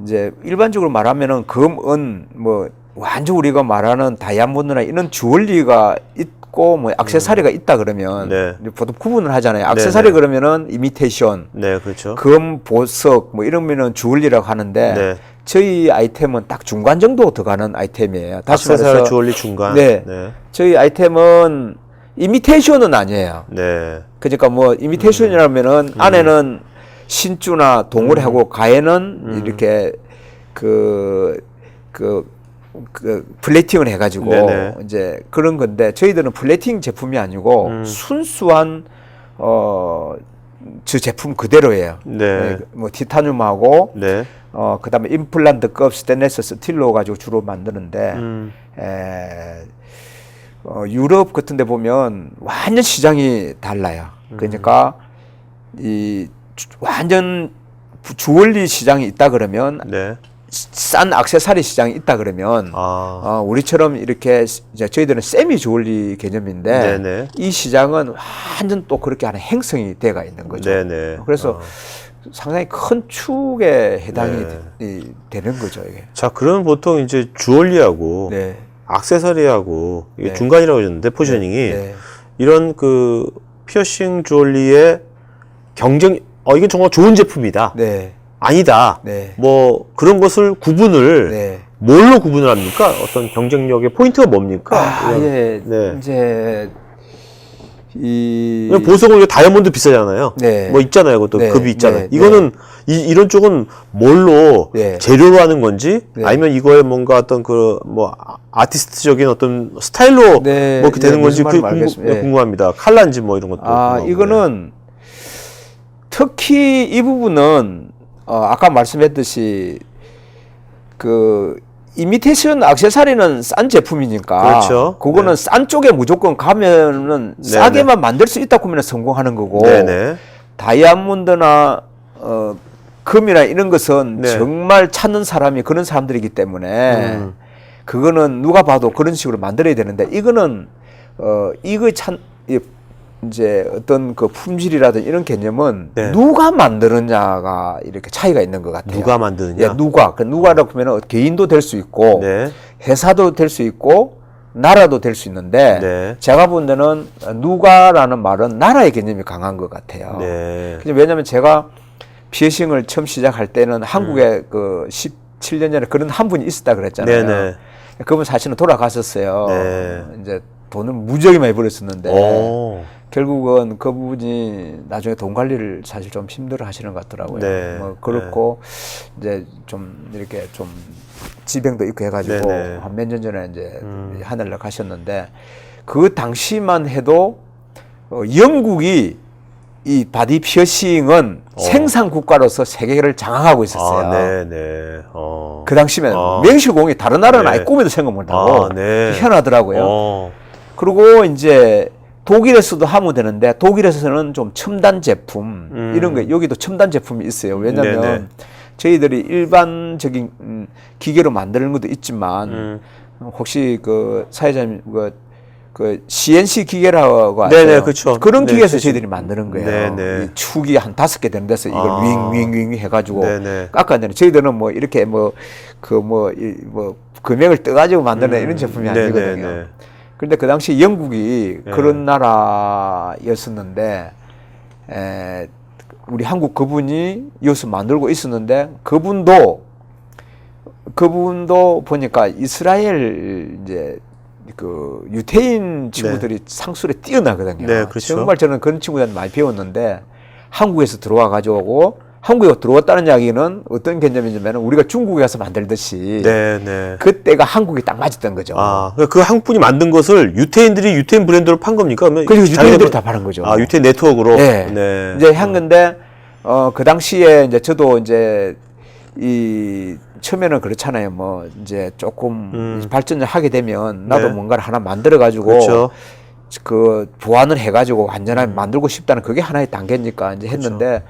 B: 이제 일반적으로 말하면은 금, 은, 뭐 완전 우리가 말하는 다이아몬드나 이런 주얼리가 있고 뭐 액세서리가 있다 그러면
A: 네.
B: 이제 보통 구분을 하잖아요. 액세서리
A: 네.
B: 그러면은 이미테이션,
A: 네, 그렇죠.
B: 금, 보석 뭐 이러면은 주얼리라고 하는데
A: 네.
B: 저희 아이템은 딱 중간 정도 들어가는 아이템이에요. 다시
A: 액세서리
B: 말해서
A: 주얼리 중간.
B: 네.
A: 네.
B: 저희 아이템은 이미테이션은 아니에요.
A: 네.
B: 그러니까 뭐 이미테이션이라면은 안에는 신주나 동물하고 가에는 이렇게 그 플레이팅을 해가지고
A: 네네.
B: 이제 그런 건데 저희들은 플레이팅 제품이 아니고 순수한 저 제품 그대로예요.
A: 네.
B: 뭐 티타늄하고
A: 네.
B: 그다음에 임플란트급 스테인리스 스틸로 가지고 주로 만드는데 유럽 같은 데 보면 완전 시장이 달라요. 그러니까 이 완전 주얼리 시장이 있다 그러면
A: 네.
B: 싼 액세서리 시장이 있다 그러면 우리처럼 이렇게 이제 저희들은 세미 주얼리 개념인데
A: 네네.
B: 이 시장은 완전 또 그렇게 하는 행성이 돼가 있는 거죠.
A: 네네.
B: 그래서 상당히 큰 축에 해당이
A: 네.
B: 되는 거죠, 이게.
A: 자, 그러면 보통 이제 주얼리하고
B: 네.
A: 액세서리하고 이게
B: 네.
A: 중간이라고 했는데 포지셔닝이
B: 네.
A: 이런 그 피어싱 주얼리의 경쟁 이건 정말 좋은 제품이다.
B: 네.
A: 아니다.
B: 네.
A: 뭐 그런 것을 구분을
B: 네.
A: 뭘로 구분을 합니까? 어떤 경쟁력의 포인트가 뭡니까?
B: 예.
A: 네.
B: 이제
A: 보석은 이게 다이아몬드 비싸잖아요.
B: 네.
A: 뭐 있잖아요. 그것도
B: 네.
A: 급이 있잖아요.
B: 네.
A: 이거는 이런 쪽은 뭘로
B: 네.
A: 재료로 하는 건지
B: 네.
A: 아니면 이거에 뭔가 어떤 그 뭐 아티스트적인 어떤 스타일로
B: 네.
A: 뭐 이렇게 되는
B: 네.
A: 건지
B: 무슨 말인지 알겠습니다. 네.
A: 궁금합니다. 칼라인지 뭐 이런 것도. 궁금하고.
B: 이거는 특히 이 부분은 아까 말씀했듯이 그 이미테이션 액세서리는 싼 제품이니까
A: 그렇죠.
B: 그거는
A: 네.
B: 싼 쪽에 무조건 가면은
A: 네네.
B: 싸게만 만들 수 있다 그러면 성공하는 거고
A: 네네.
B: 다이아몬드나 금이나 이런 것은
A: 네.
B: 정말 찾는 사람이 그런 사람들이기 때문에 그거는 누가 봐도 그런 식으로 만들어야 되는데 이거는 이거 이제 어떤 그 품질이라든 이런 개념은
A: 네.
B: 누가 만드느냐가 이렇게 차이가 있는 것 같아요.
A: 누가 만드느냐?
B: 예, 누가. 그 누가라고 하면 개인도 될 수 있고,
A: 네.
B: 회사도 될 수 있고, 나라도 될 수 있는데,
A: 네.
B: 제가 본 데는 누가라는 말은 나라의 개념이 강한 것 같아요.
A: 네.
B: 왜냐하면 제가 피어싱을 처음 시작할 때는 한국에 그 17년 전에 그런 한 분이 있었다 그랬잖아요.
A: 네네.
B: 그분 사실은 돌아갔었어요.
A: 네.
B: 이제 돈을 무지하게 많이 벌었었는데,
A: 오.
B: 결국은 그분이 나중에 돈 관리를 사실 좀 힘들어 하시는 것 같더라고요.
A: 네.
B: 뭐 그렇고 이제 좀 이렇게 좀 지병도 있고 해가지고
A: 네네.
B: 한 몇 년 전에 이제 하늘을 가셨는데 그 당시만 해도 영국이 이 바디 피어싱은 생산 국가로서 세계를 장악하고 있었어요.
A: 아, 네네.
B: 그 당시면
A: 아.
B: 명실공히 다른 나라는
A: 네.
B: 아예 꿈에도 생각 못하고
A: 아, 네.
B: 희한하더라고요. 그리고 이제 독일에서도 하면 되는데 독일에서는 좀 첨단 제품 이런 거 여기도 첨단 제품이 있어요. 왜냐하면
A: 네네.
B: 저희들이 일반적인 기계로 만드는 것도 있지만 혹시 그 사회자님 그 CNC 기계라고 아세요?
A: 네네, 그쵸.
B: 그런
A: 네,
B: 기계에서
A: 그치.
B: 저희들이 만드는 거예요.
A: 네네.
B: 이 축이 한 5개 되는 데서 이걸
A: 아.
B: 윙윙윙 해가지고
A: 네네.
B: 깎아내는. 저희들은 뭐 이렇게 금액을 떠가지고 만드는 이런 제품이 아니거든요.
A: 네네네.
B: 그런데 그 당시 영국이
A: 네.
B: 그런 나라였었는데 우리 한국 그분이 이것을 만들고 있었는데 그분도 보니까 이스라엘 이제 그 유태인 친구들이 상술에 뛰어나거든요.
A: 네, 그렇죠.
B: 정말 저는 그런 친구들한테 많이 배웠는데 한국에서 들어와 가지고 한국에 들어왔다는 이야기는 어떤 개념이냐면 우리가 중국에 가서 만들듯이
A: 네네.
B: 그때가 한국이 딱 맞았던 거죠.
A: 아, 그 한국 분이 만든 것을 유태인들이 유태인 브랜드로 판 겁니까?
B: 그리고 유태인들이 다 파는 거죠.
A: 아, 유태인 네트워크로?
B: 네.
A: 네.
B: 이제 한 건데, 그 당시에 이제 저도 이제 처음에는 그렇잖아요. 뭐, 이제 조금 발전을 하게 되면 나도
A: 네.
B: 뭔가를 하나 만들어가지고,
A: 그렇죠.
B: 그 보완을 해가지고 완전하게 만들고 싶다는 그게 하나의 단계니까 이제 했는데,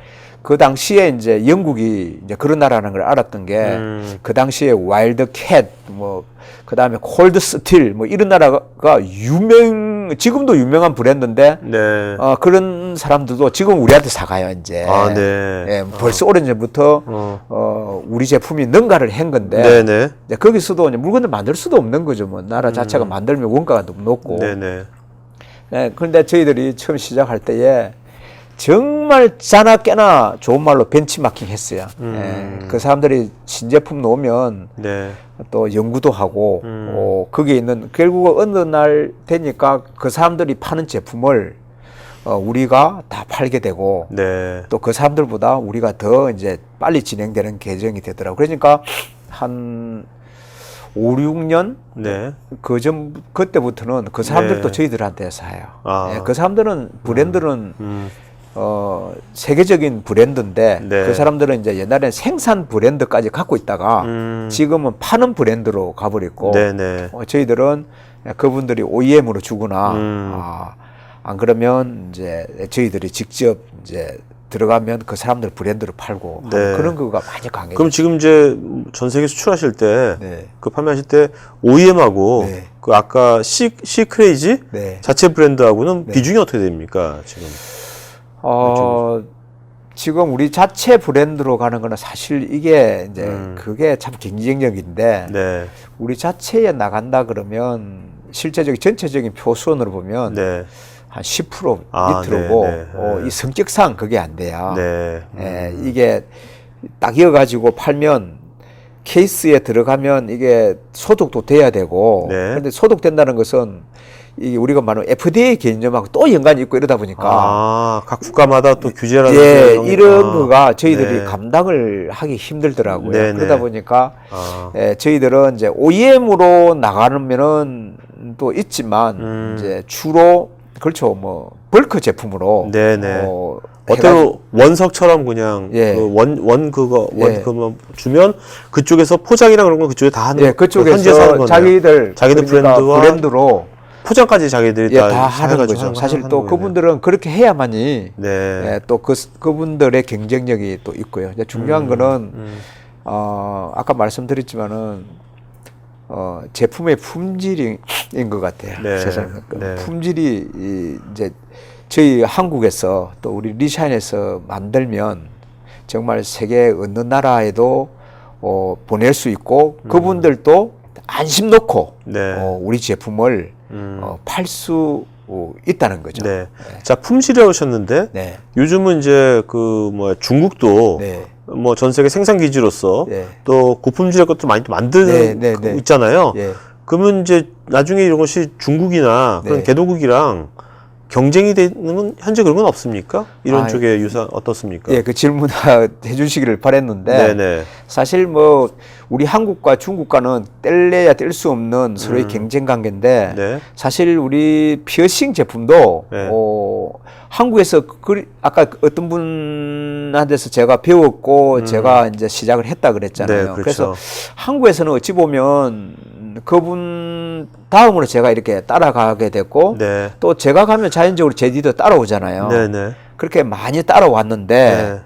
B: 그 당시에 이제 영국이 이제 그런 나라라는 걸 알았던 게, 그 당시에 와일드 캣, 그 다음에 콜드 스틸, 이런 나라가 지금도 유명한 브랜드인데,
A: 네.
B: 그런 사람들도 지금 우리한테 사가요, 이제.
A: 아, 네.
B: 예, 벌써 오래전부터, 우리 제품이 능가를 한 건데,
A: 네네.
B: 이제 거기서도 이제 물건을 만들 수도 없는 거죠. 뭐, 나라 자체가 만들면 원가가 너무 높고.
A: 네네.
B: 네, 그런데 저희들이 처음 시작할 때에 정말 자나 깨나 좋은 말로 벤치마킹 했어요. 예, 그 사람들이 신제품 놓으면
A: 네.
B: 또 연구도 하고, 거기에 있는, 결국 어느 날 되니까 그 사람들이 파는 제품을 우리가 다 팔게 되고,
A: 네.
B: 또 그 사람들보다 우리가 더 이제 빨리 진행되는 계정이 되더라고요. 그러니까 한 5, 6년?
A: 네.
B: 그때부터는 그 사람들도
A: 네.
B: 저희들한테 사요.
A: 아.
B: 예, 그 사람들은 브랜드는 세계적인 브랜드인데
A: 네.
B: 그 사람들은 이제 옛날엔 생산 브랜드까지 갖고 있다가 지금은 파는 브랜드로 가버렸고
A: 네네.
B: 저희들은 그분들이 OEM으로 주거나 안 그러면 이제 저희들이 직접 이제 들어가면 그 사람들 브랜드를 팔고
A: 네.
B: 그런 거가 많이 강해요.
A: 그럼 지금 이제 전 세계 수출하실 때,
B: 네.
A: 그 판매하실 때 OEM하고
B: 네.
A: 그 아까 시크레이지
B: 네.
A: 자체 브랜드하고는
B: 네.
A: 비중이 어떻게 됩니까 지금?
B: 지금 우리 자체 브랜드로 가는 거는 사실 이게 이제 그게 참 경쟁력인데
A: 네.
B: 우리 자체에 나간다 그러면 실제적인 전체적인 표수원으로 보면
A: 네.
B: 한 10%
A: 아,
B: 밑으로고
A: 네, 네,
B: 이 성격상 그게 안 돼요.
A: 네.
B: 이게 딱 이어가지고 팔면 케이스에 들어가면 이게 소독도 돼야 되고
A: 네.
B: 그런데 소독된다는 것은 이게 우리가 말하는 FDA 개념하고 또 연관이 있고 이러다 보니까
A: 아, 각 국가마다 또 규제라는
B: 예,
A: 게
B: 이런 거가 저희들이
A: 네.
B: 감당을 하기 힘들더라고요.
A: 네네.
B: 그러다 보니까
A: 아.
B: 저희들은 이제 OEM으로 나가면은 또 있지만 이제 주로 그렇죠, 뭐 벌크 제품으로
A: 네네.
B: 해가지고-
A: 어때로 원석처럼 그냥
B: 예.
A: 그 원
B: 예.
A: 그거 주면 그쪽에서 포장이랑 그런 거 그쪽에 다 하는
B: 예,
A: 현지에서 하는
B: 그쪽에서
A: 거네요.
B: 자기들
A: 브랜드와
B: 브랜드로
A: 포장까지 자기들이
B: 예,
A: 다
B: 다 하는
A: 해가지고
B: 거죠. 사실
A: 하는
B: 또
A: 거네요.
B: 그분들은 그렇게 해야만이
A: 네.
B: 예, 또 그분들의 경쟁력이 또 있고요. 이제 중요한 거는 아까 말씀드렸지만은 제품의 품질인 것 같아요.
A: 네.
B: 세상에
A: 네.
B: 품질이 이제 저희 한국에서 또 우리 리샤인에서 만들면 정말 세계 어느 나라에도 보낼 수 있고 그분들도 안심 놓고
A: 네.
B: 우리 제품을 팔 수 있다는 거죠.
A: 네. 자, 품질이라고 하셨는데
B: 네.
A: 요즘은 이제 중국도
B: 네.
A: 뭐 전 세계 생산 기지로서
B: 네.
A: 또 고품질의 것도 많이 또 만드는
B: 네, 네, 네.
A: 있잖아요.
B: 예.
A: 그러면 이제 나중에 이런 것이 중국이나 그런
B: 네.
A: 개도국이랑 경쟁이 되는 건 현재 그런 건 없습니까? 이런 쪽의 유사 어떻습니까?
B: 예, 그 질문 해주시기를 바랬는데
A: 네네.
B: 사실 뭐 우리 한국과 중국과는 뗄래야 뗄 수 없는 서로의 경쟁 관계인데
A: 네.
B: 사실 우리 피어싱 제품도
A: 네.
B: 한국에서 아까 어떤 분한테서 제가 배웠고 제가 이제 시작을 했다 그랬잖아요.
A: 네, 그렇죠.
B: 그래서 한국에서는 어찌 보면 그분 다음으로 제가 이렇게 따라가게 됐고
A: 네.
B: 또 제가 가면 자연적으로 제 뒤도 따라오잖아요.
A: 네네.
B: 그렇게 많이 따라왔는데
A: 네.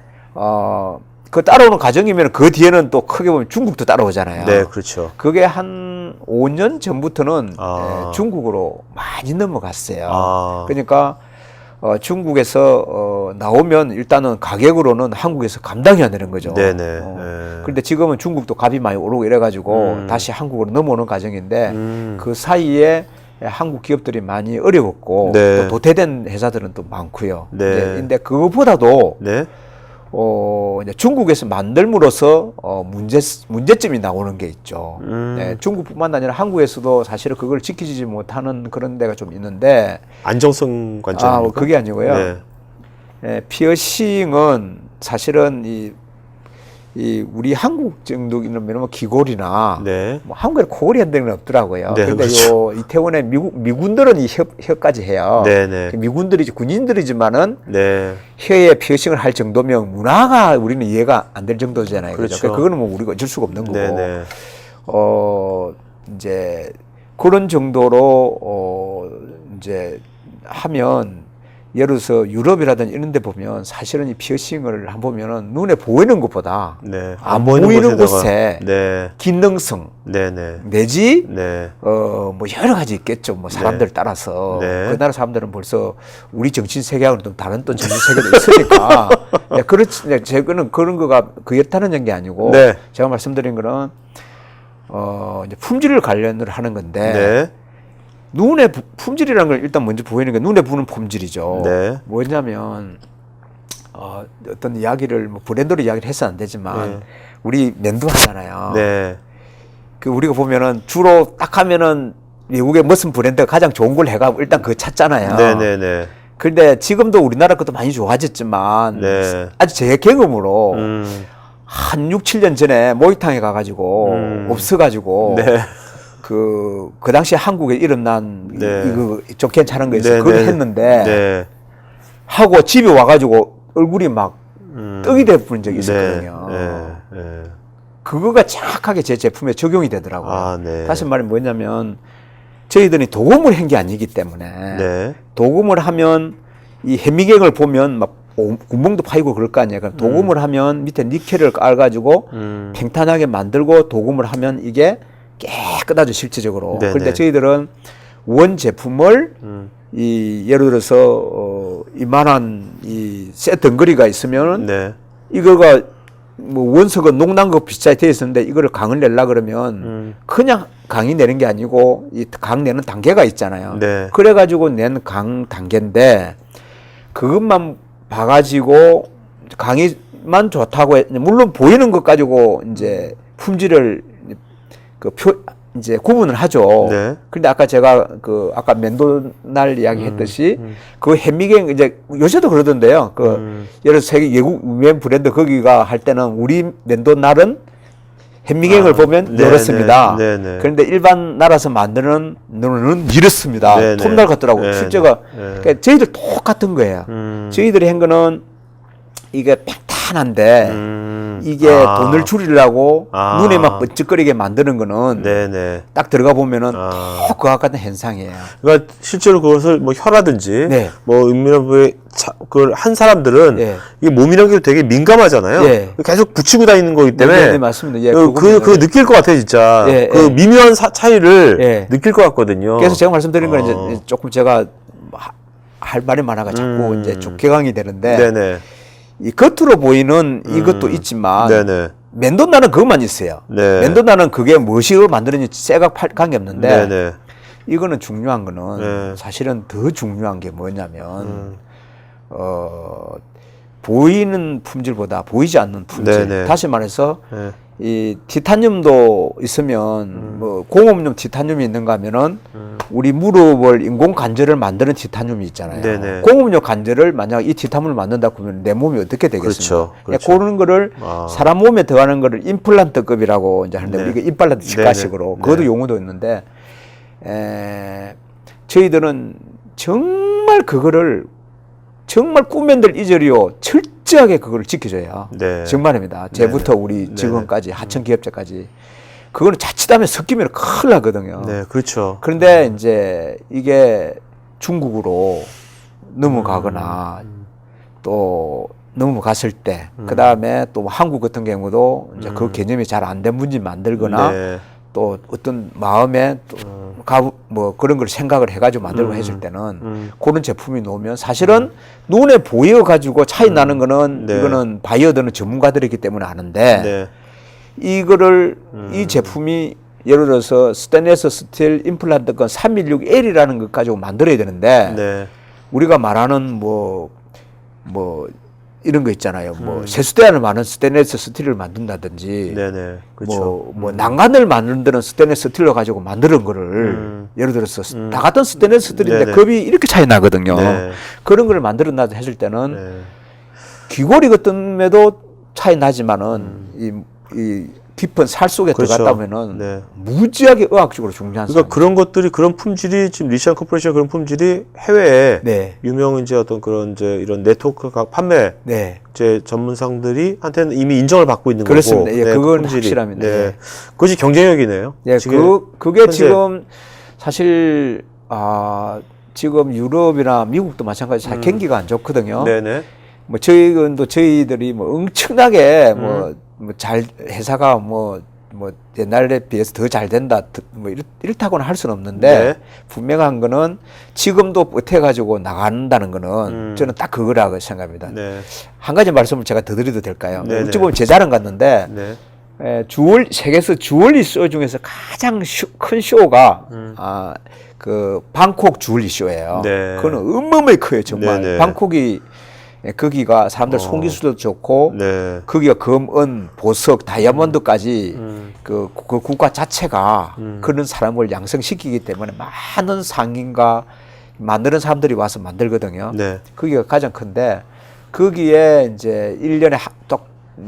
B: 그 따라오는 과정이면 그 뒤에는 또 크게 보면 중국도 따라오잖아요.
A: 네, 그렇죠.
B: 그게 한 5년 전부터는
A: 아.
B: 중국으로 많이 넘어갔어요.
A: 아.
B: 그러니까 중국에서 나오면 일단은 가격으로는 한국에서 감당이 안 되는 거죠.
A: 네네.
B: 그런데 지금은 중국도 값이 많이 오르고 이래가지고 다시 한국으로 넘어오는 과정인데 그 사이에 한국 기업들이 많이 어려웠고
A: 네.
B: 또 도태된 회사들은 또 많고요.
A: 네.
B: 근데 그것보다도
A: 네.
B: 이제 중국에서 만들므로써 문제점이 나오는 게 있죠. 네, 중국뿐만 아니라 한국에서도 사실은 그걸 지키지 못하는 그런 데가 좀 있는데
A: 안정성 관점.
B: 그게 아니고요.
A: 네.
B: 피어싱은 사실은 이 우리 한국 정도 이러면 귀골이나
A: 네.
B: 뭐 한국에 코골이 한 데는 없더라고요.
A: 네,
B: 근데
A: 그렇죠.
B: 이태원에 미군들은 이 혀까지 해요.
A: 네네.
B: 그 미군들이지 군인들이지만은
A: 네.
B: 혀에 피어싱을 할 정도면 문화가 우리는 이해가 안 될 정도잖아요.
A: 그렇죠.
B: 그죠? 그거는 뭐 우리가 어쩔 수가 없는 거고.
A: 네네.
B: 이제 그런 정도로 이제 하면 예를 들어서 유럽이라든지 이런 데 보면 사실은 이 피어싱을 한 보면은 눈에 보이는 것보다
A: 네.
B: 안 보이는
A: 곳에다가.
B: 곳에
A: 네.
B: 기능성
A: 네네.
B: 내지
A: 네.
B: 뭐 여러 가지 있겠죠. 뭐 사람들 따라서
A: 네.
B: 그 나라 사람들은 벌써 우리 정신 세계하고는 좀 다른 또 정신 세계도 있으니까. 네, 그렇지. 네, 제거는 그런 거가 그렇다는 게 아니고
A: 네.
B: 제가 말씀드린 거는 이제 품질을 관련을 하는 건데
A: 네.
B: 눈에 품질이라는 걸 일단 먼저 보이는 게 눈에 보는 품질이죠.
A: 네.
B: 뭐냐면 어떤 이야기를 뭐 브랜드로 이야기를 해서 안 되지만
A: 네.
B: 우리 면도 하잖아요.
A: 네.
B: 그 우리가 보면은 주로 딱 하면은 미국의 무슨 브랜드가 가장 좋은 걸 해가 일단 그거 찾잖아요.
A: 네네네.
B: 그런데 지금도 우리나라 것도 많이 좋아졌지만
A: 네.
B: 아주 제 경험으로 한 6, 7년 전에 모이탕에 가가지고 없어가지고
A: 네.
B: 그 당시에 한국에 이름난
A: 네.
B: 이거 좀 괜찮은 거 있어요.
A: 네,
B: 그걸
A: 네.
B: 했는데
A: 네.
B: 하고 집에 와가지고 얼굴이 막 떡이 돼버린 적이 있었거든요.
A: 네. 네.
B: 그거가 정확하게 제 제품에 적용이 되더라고요.
A: 아, 네.
B: 다시 말하면 뭐냐면 저희들이 도금을 한 게 아니기 때문에
A: 네.
B: 도금을 하면 이 현미경을 보면 막 구멍도 파이고 그럴 거 아니에요. 그럼 도금을 하면 밑에 니켈을 깔가지고 평탄하게 만들고 도금을 하면 이게 깨끗하죠, 실질적으로.
A: 네네.
B: 그런데 저희들은 원 제품을 이 예를 들어서 이만한 이 쇠 덩거리가 있으면
A: 네.
B: 이거가 뭐 원석은 녹난 거 비슷하게 되어 있었는데 이거를 강을 내려 그러면 그냥 강이 내는 게 아니고 이 강 내는 단계가 있잖아요.
A: 네.
B: 그래가지고 낸 강 단계인데 그것만 봐가지고 강이만 좋다고 물론 보이는 것 가지고 이제 품질을 이제 구분을 하죠.
A: 네.
B: 근데 아까 제가 아까 면도날 이야기했듯이 그 현미경 이제 요새도 그러던데요. 예를 들어 세계 외국 유명 브랜드 거기가 할 때는 우리 면도날은 현미경을 보면
A: 네,
B: 이렇습니다.
A: 네, 네.
B: 그런데 일반 나라에서 만드는 눈은 이렇습니다.
A: 네, 네.
B: 톱날 같더라고요.
A: 네,
B: 실제가
A: 네.
B: 그러니까 저희들 똑같은 거예요. 저희들이 한 거는 이게 평탄한데 이게 돈을 줄이려고 눈에 막 번쩍거리게 만드는 거는
A: 네네.
B: 딱 들어가 보면은 또 그와 같은 현상이에요.
A: 그러니까 실제로 그것을 뭐 혀라든지
B: 네.
A: 뭐 음면부에 그걸 한 사람들은
B: 네.
A: 이게 몸이란 게 되게 민감하잖아요.
B: 네.
A: 계속 붙이고 다니는 거기 때문에
B: 네, 맞습니다. 예,
A: 그거 느낄 것 같아요, 진짜.
B: 예,
A: 그
B: 예.
A: 미묘한 차이를
B: 예.
A: 느낄 것 같거든요.
B: 그래서 제가 말씀드린 건 이제 조금 제가 할 말이 많아가 자꾸 이제 격앙이 되는데
A: 네네.
B: 이 겉으로 보이는 이것도 있지만
A: 네네.
B: 맨돈나는 그것만 있어요.
A: 네.
B: 맨돈나는 그게 무엇으로 만들어진지 쇠가 관계 없는데
A: 네네.
B: 이거는 중요한 거는
A: 네.
B: 사실은 더 중요한 게 뭐냐면 보이는 품질보다 보이지 않는 품질.
A: 네네.
B: 다시 말해서
A: 네.
B: 이 티타늄도 있으면 뭐 공업용 티타늄이 있는가 하면은 우리 무릎을 인공 관절을 만드는 티타늄이 있잖아요.
A: 네네.
B: 공업용 관절을 만약 이 티타늄을 만든다 그러면 내 몸이 어떻게 되겠습니까?
A: 그렇죠.
B: 그런 거를 사람 몸에 들어가는 거를 임플란트급이라고 이제 하는데
A: 네.
B: 우리가 임플란트 치과식으로
A: 네네.
B: 그것도
A: 네.
B: 용어도 있는데 저희들은 정말 그거를 정말 꾸면들 이저리요 철저하게 그걸 지켜줘야
A: 네.
B: 정말입니다. 제부터 우리
A: 네네.
B: 직원까지 하청 기업자까지 그거는 자칫하면 섞이면 큰일 나거든요.
A: 네, 그렇죠.
B: 그런데 이제 이게 중국으로 넘어가거나 또 넘어갔을 때 그 다음에 또 한국 같은 경우도 이제 그 개념이 잘 안 된 분지 만들거나
A: 네.
B: 또 어떤 마음에 또 뭐 그런 걸 생각을 해가지고 만들고 했을 때는 그런 제품이 나오면 사실은 눈에 보여 가지고 차이 나는 거는
A: 네.
B: 이거는 바이어드는 전문가들이기 때문에 아는데
A: 네.
B: 이거를 이 제품이 예를 들어서 스테인리스 스틸 임플란트 건 316L이라는 것 가지고 만들어야 되는데
A: 네.
B: 우리가 말하는 뭐 이런 거 있잖아요. 뭐 세수대안을 많은 스테인리스 스틸을 만든다든지
A: 네네. 그렇죠.
B: 뭐 난간을 만드는 스테인리스 스틸로 가지고 만드는 거를 예를 들어서 다 같은 스테인리스 스틸인데
A: 네네.
B: 급이 이렇게 차이 나거든요.
A: 네.
B: 그런 걸 만들어놔 했을 때는
A: 네.
B: 귀걸이 같은데도 차이 나지만은 이 깊은 살 속에
A: 그렇죠.
B: 들어갔다 보면은
A: 네.
B: 무지하게 의학적으로 중요한
A: 그러니까 그런 것들이 그런 품질이 지금 리시안 코퍼레이션 그런 품질이 해외에
B: 네.
A: 유명 이제 어떤 그런 이제 이런 네트워크 판매
B: 네.
A: 제 전문상들이 한테는 이미 인정을 받고 있는
B: 그렇습니다.
A: 거고.
B: 예,
A: 네,
B: 그건
A: 품질이.
B: 확실합니다.
A: 네.
B: 예.
A: 그것이 경쟁력이네요.
B: 예,
A: 지금
B: 그게
A: 현재.
B: 지금 사실 지금 유럽이나 미국도 마찬가지 잘 경기가 안 좋거든요.
A: 네네.
B: 뭐 저희들이 뭐 엄청나게 뭐 잘 회사가 뭐 옛날에 비해서 더 잘 된다 뭐 이렇다고는 할 수는 없는데
A: 네.
B: 분명한 거는 지금도 버텨가지고 나간다는 거는 저는 딱 그거라고 생각합니다.
A: 네.
B: 한 가지 말씀을 제가 더 드려도 될까요?
A: 네네.
B: 어찌 보면 제 자랑 같는데
A: 네.
B: 세계에서 주얼리 쇼 중에서 가장 큰 쇼가 그 방콕 주얼리 쇼예요.
A: 네.
B: 그거는 어마어마하게 커요 정말.
A: 네네.
B: 방콕이 거기가 사람들 손기술도 좋고
A: 네.
B: 거기가 금, 은, 보석, 다이아몬드까지 그 국가 자체가 그런 사람을 양성시키기 때문에 많은 상인과 만드는 사람들이 와서 만들거든요.
A: 네.
B: 거기가 가장 큰데 거기에 이제 1년에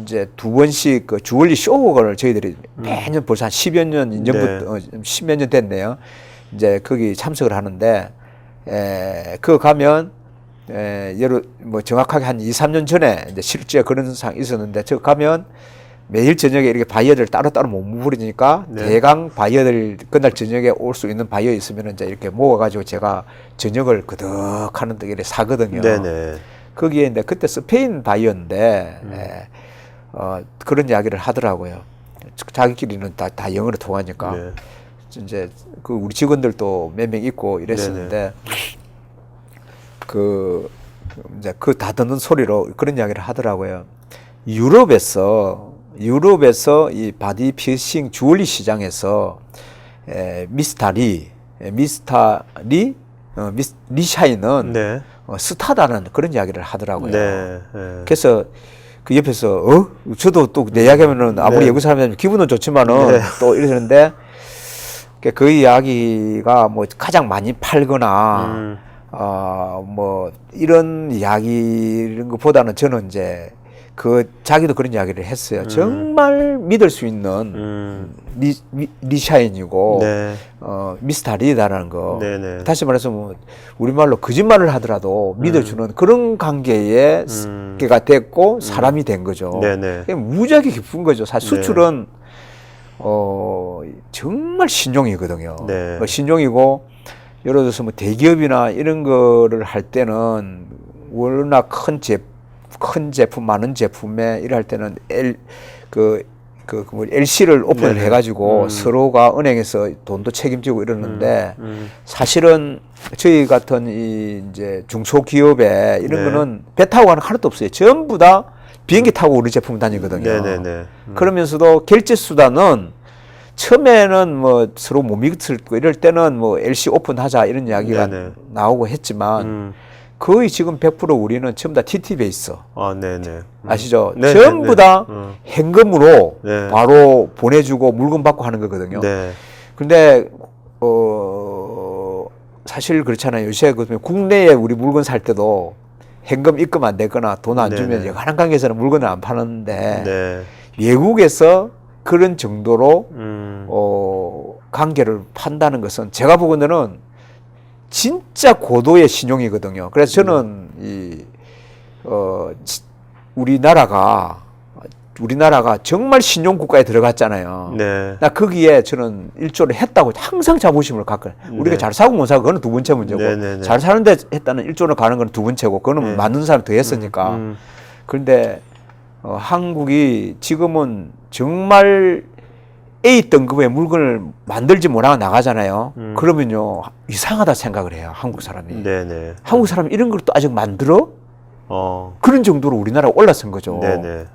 B: 이제 2번씩 그 주얼리 쇼를 저희들이 매년 벌써 한 10여 년 이전부터 10몇 년 됐네요. 이제 거기 참석을 하는데 그거 가면 뭐 정확하게 한 2, 3년 전에 이제 실제 그런 상황이 있었는데 저 가면 매일 저녁에 이렇게 바이어들 따로따로 못 모으니까 대강 바이어들 그날 저녁에 올 수 있는 바이어 있으면 이제 이렇게 모아가지고 제가 저녁을 그득하는 데를 사거든요.
A: 네네.
B: 거기에 이제 그때 스페인 바이어인데 그런 이야기를 하더라고요. 자기끼리는 다 영어로 통하니까
A: 네.
B: 이제 그 우리 직원들도 몇 명 있고 이랬었는데 이제 다 듣는 소리로 그런 이야기를 하더라고요. 유럽에서 이 바디 피어싱 주얼리 시장에서 리샤이는
A: 네.
B: 스타다는 그런 이야기를 하더라고요.
A: 네.
B: 그래서 그 옆에서 저도 또 내 이야기하면은 아무리 외국 사람이면 기분은 좋지만은 또 이러는데 그 이야기가 뭐 가장 많이 팔거나 뭐 이런 이야기 이런 것보다는 저는 이제 자기도 그런 이야기를 했어요. 정말 믿을 수 있는 리샤인이고
A: 네.
B: 미스터리다라는 거.
A: 네네.
B: 다시 말해서 뭐 우리말로 거짓말을 하더라도 믿어주는 그런 관계에 가 됐고 사람이 된 거죠.
A: 네네.
B: 그게 무지하게 깊은 거죠. 사실 수출은 정말 신용이거든요.
A: 네.
B: 신용이고 예를 들어서 뭐 대기업이나 이런 거를 할 때는 워낙 큰 제품, 많은 제품에 일할 때는 뭐 LC를 오픈을
A: 네네.
B: 해가지고 서로가 은행에서 돈도 책임지고 이러는데 사실은 저희 같은 이제 중소기업에 이런
A: 네.
B: 거는 배 타고 가는 하나도 없어요. 전부 다 비행기 타고 우리 제품 다니거든요.
A: 네네네.
B: 그러면서도 결제 수단은 처음에는 뭐 서로 못 믿을 거 이럴 때는 뭐 LC 오픈하자 이런 이야기가
A: 네네.
B: 나오고 했지만 거의 지금 100% 우리는 전부 다 TT 베이스.
A: 아, 네네.
B: 아시죠?
A: 네네네.
B: 전부 다 현금으로
A: 네.
B: 바로 보내주고 물건 받고 하는 거거든요.
A: 네.
B: 근데 사실 그렇잖아요. 요새 그 국내에 우리 물건 살 때도 현금 입금 안 되거나 돈 안 주면
A: 네네.
B: 여러 관계에서는 물건을 안 파는데
A: 네.
B: 외국에서 그런 정도로
A: 음.
B: 관계를 판다는 것은 제가 보기에는 진짜 고도의 신용이거든요. 그래서 저는 우리나라가 정말 신용 국가에 들어갔잖아요.
A: 네.
B: 나 거기에 저는 일조를 했다고 항상 자부심을 갖고 우리가
A: 네.
B: 잘 사고 못 사고 그거는 두 번째 문제고
A: 네네네.
B: 잘 사는데 했다는 일조를 가는 건 두 번째고 그거는
A: 네.
B: 맞는 사람 더 했으니까. 그런데 한국이 지금은 정말 A 등급의 물건을 만들지 못하고 나가잖아요. 그러면요 이상하다 생각을 해요. 한국 사람이.
A: 네네.
B: 한국 사람이 이런 걸 또 아직 만들어? 그런 정도로 우리나라가 올라선 거죠.
A: 네네.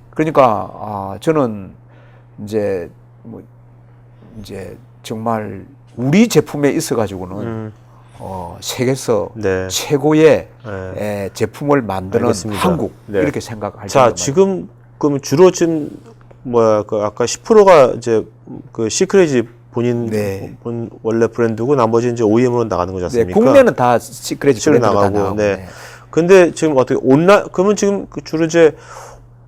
B: 그러니까 저는 이제 정말 우리 제품에 있어 가지고는 세계에서
A: 네.
B: 최고의
A: 네.
B: 제품을 만드는
A: 알겠습니다.
B: 한국
A: 네.
B: 이렇게 생각할
A: 자,
B: 정도로
A: 지금 그럼 주로 지금 그 아까 10%가 이제 그 시크레지 본인
B: 네.
A: 원래 브랜드고 나머지 이제 OEM으로 나가는 거지
B: 네,
A: 않습니까?
B: 국내는 다 시크레지
A: 실내
B: 브랜드로 다
A: 나가고.
B: 나가고.
A: 네.
B: 네.
A: 근데 지금 어떻게 그러면 지금 주로 이제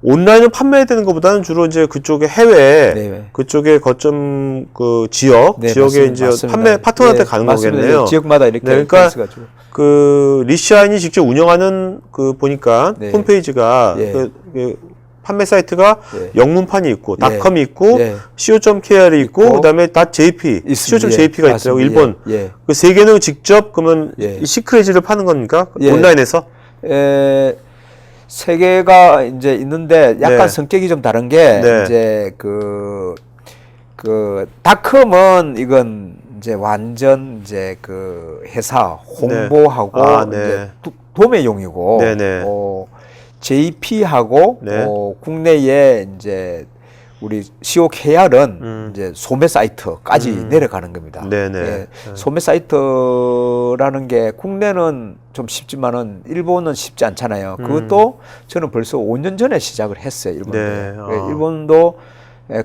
A: 온라인을 판매되는 것보다는 주로 이제 그쪽에 해외
B: 네.
A: 그쪽에 거점 그 지역
B: 네,
A: 지역에
B: 맞습니다.
A: 이제
B: 맞습니다.
A: 판매 파트너한테
B: 네,
A: 가는
B: 맞습니다.
A: 거겠네요.
B: 지역마다 이렇게
A: 네, 그러니까
B: 있어가지고.
A: 그 리샤인이 직접 운영하는 그 보니까
B: 네.
A: 홈페이지가
B: 예.
A: 그 판매 사이트가
B: 예.
A: 영문판이 있고
B: 예.
A: 닷컴이 있고
B: 예.
A: co.kr이 있고 그다음에 .jp,
B: 있습니다.
A: co.jp가
B: 예.
A: 있더라고
B: 맞습니다.
A: 일본.
B: 예.
A: 그 세 개는 직접 그러면
B: 예.
A: 이 시크레지를 파는 겁니까?
B: 예.
A: 온라인에서?
B: 세 개가 이제 있는데 약간
A: 네.
B: 성격이 좀 다른 게
A: 네.
B: 이제 그 닷컴은 이건 이제 완전 이제 그 회사 홍보하고
A: 네. 아, 네.
B: 이제 도매용이고
A: 네네.
B: JP하고
A: 네.
B: 국내에 이제 우리 시오KR은 이제 소매 사이트까지 내려가는 겁니다.
A: 네네.
B: 예, 소매 사이트라는 게 국내는 좀 쉽지만은 일본은 쉽지 않잖아요. 그것도 저는 벌써 5년 전에 시작을 했어요. 일본도.
A: 네.
B: 예, 일본도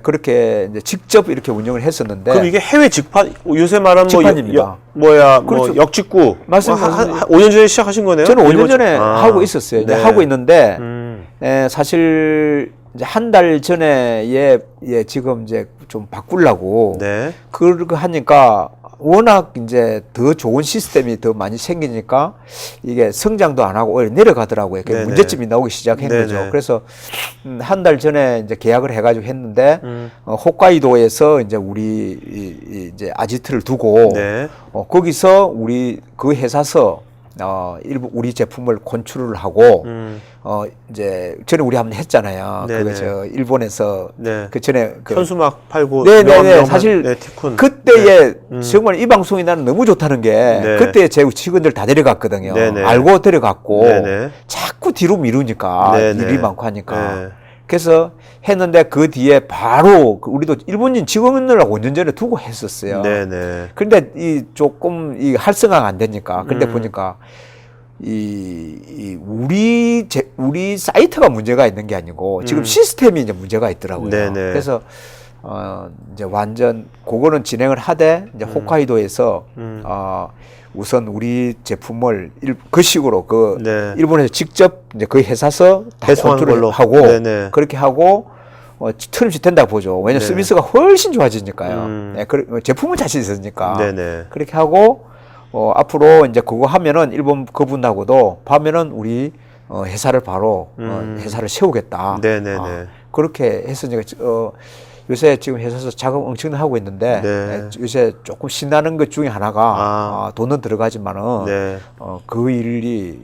B: 그렇게 이제 직접 이렇게 운영을 했었는데.
A: 그럼 이게 해외 직판 요새 말하는
B: 직판입니다.
A: 뭐 역직구
B: 맞습니다.
A: 한 5년 전에 시작하신 거네요?
B: 저는 5년
A: 일본
B: 전에 하고 있었어요. 이제
A: 네.
B: 하고 있는데
A: 음.
B: 사실 이제 한 달 전에 지금 이제 좀 바꾸려고
A: 네.
B: 그렇게 하니까 워낙 이제 더 좋은 시스템이 더 많이 생기니까 이게 성장도 안 하고 오히려 내려가더라고요.
A: 네네.
B: 문제점이 나오기 시작한
A: 네네.
B: 거죠. 그래서 한 달 전에 이제 계약을 해가지고 했는데 홋카이도에서 이제 우리 이제 아지트를 두고
A: 네.
B: 거기서 우리 그 회사서 일부 우리 제품을 콘출을 하고 이제 전에 우리 한번 했잖아요.
A: 네네.
B: 그거 저 일본에서
A: 네.
B: 그 전에 그
A: 현수막 팔고
B: 네네네
A: 명함
B: 사실
A: 네, 티쿤.
B: 그때에 정말 이 방송이 나는 너무 좋다는 게
A: 네.
B: 그때 제 직원들 다 데려갔거든요.
A: 네네.
B: 알고 데려갔고
A: 네네.
B: 자꾸 뒤로 미루니까
A: 네네.
B: 일이 많고 하니까
A: 네.
B: 그래서 했는데 그 뒤에 바로 우리도 일본인 직원들하고 5년 전에 두고 했었어요.
A: 네네.
B: 근데 이 조금 이 활성화가 안 되니까 근데 보니까 우리 사이트가 문제가 있는 게 아니고 지금 시스템이 이제 문제가 있더라고요.
A: 네네.
B: 그래서 이제 완전 그거는 진행을 하되 이제 홋카이도에서 우선 우리 제품을 그 식으로
A: 네.
B: 일본에서 직접 이제 그 회사서 다
A: 배송하는
B: 컨트롤
A: 걸로.
B: 하고
A: 네네.
B: 그렇게 하고 트림시 된다고 보죠. 왜냐면
A: 네네.
B: 서비스가 훨씬 좋아지니까요. 네, 제품은 자신 있으니까
A: 네네.
B: 그렇게 하고 앞으로 이제 그거 하면은 일본 그분하고도 하면은 우리 회사를 바로 회사를 세우겠다.
A: 네네네.
B: 그렇게 했으니까 요새 지금 회사에서 작업 엄청나게 하고 있는데
A: 네.
B: 요새 조금 신나는 것 중에 하나가 돈은 들어가지만은
A: 네.
B: 그 일이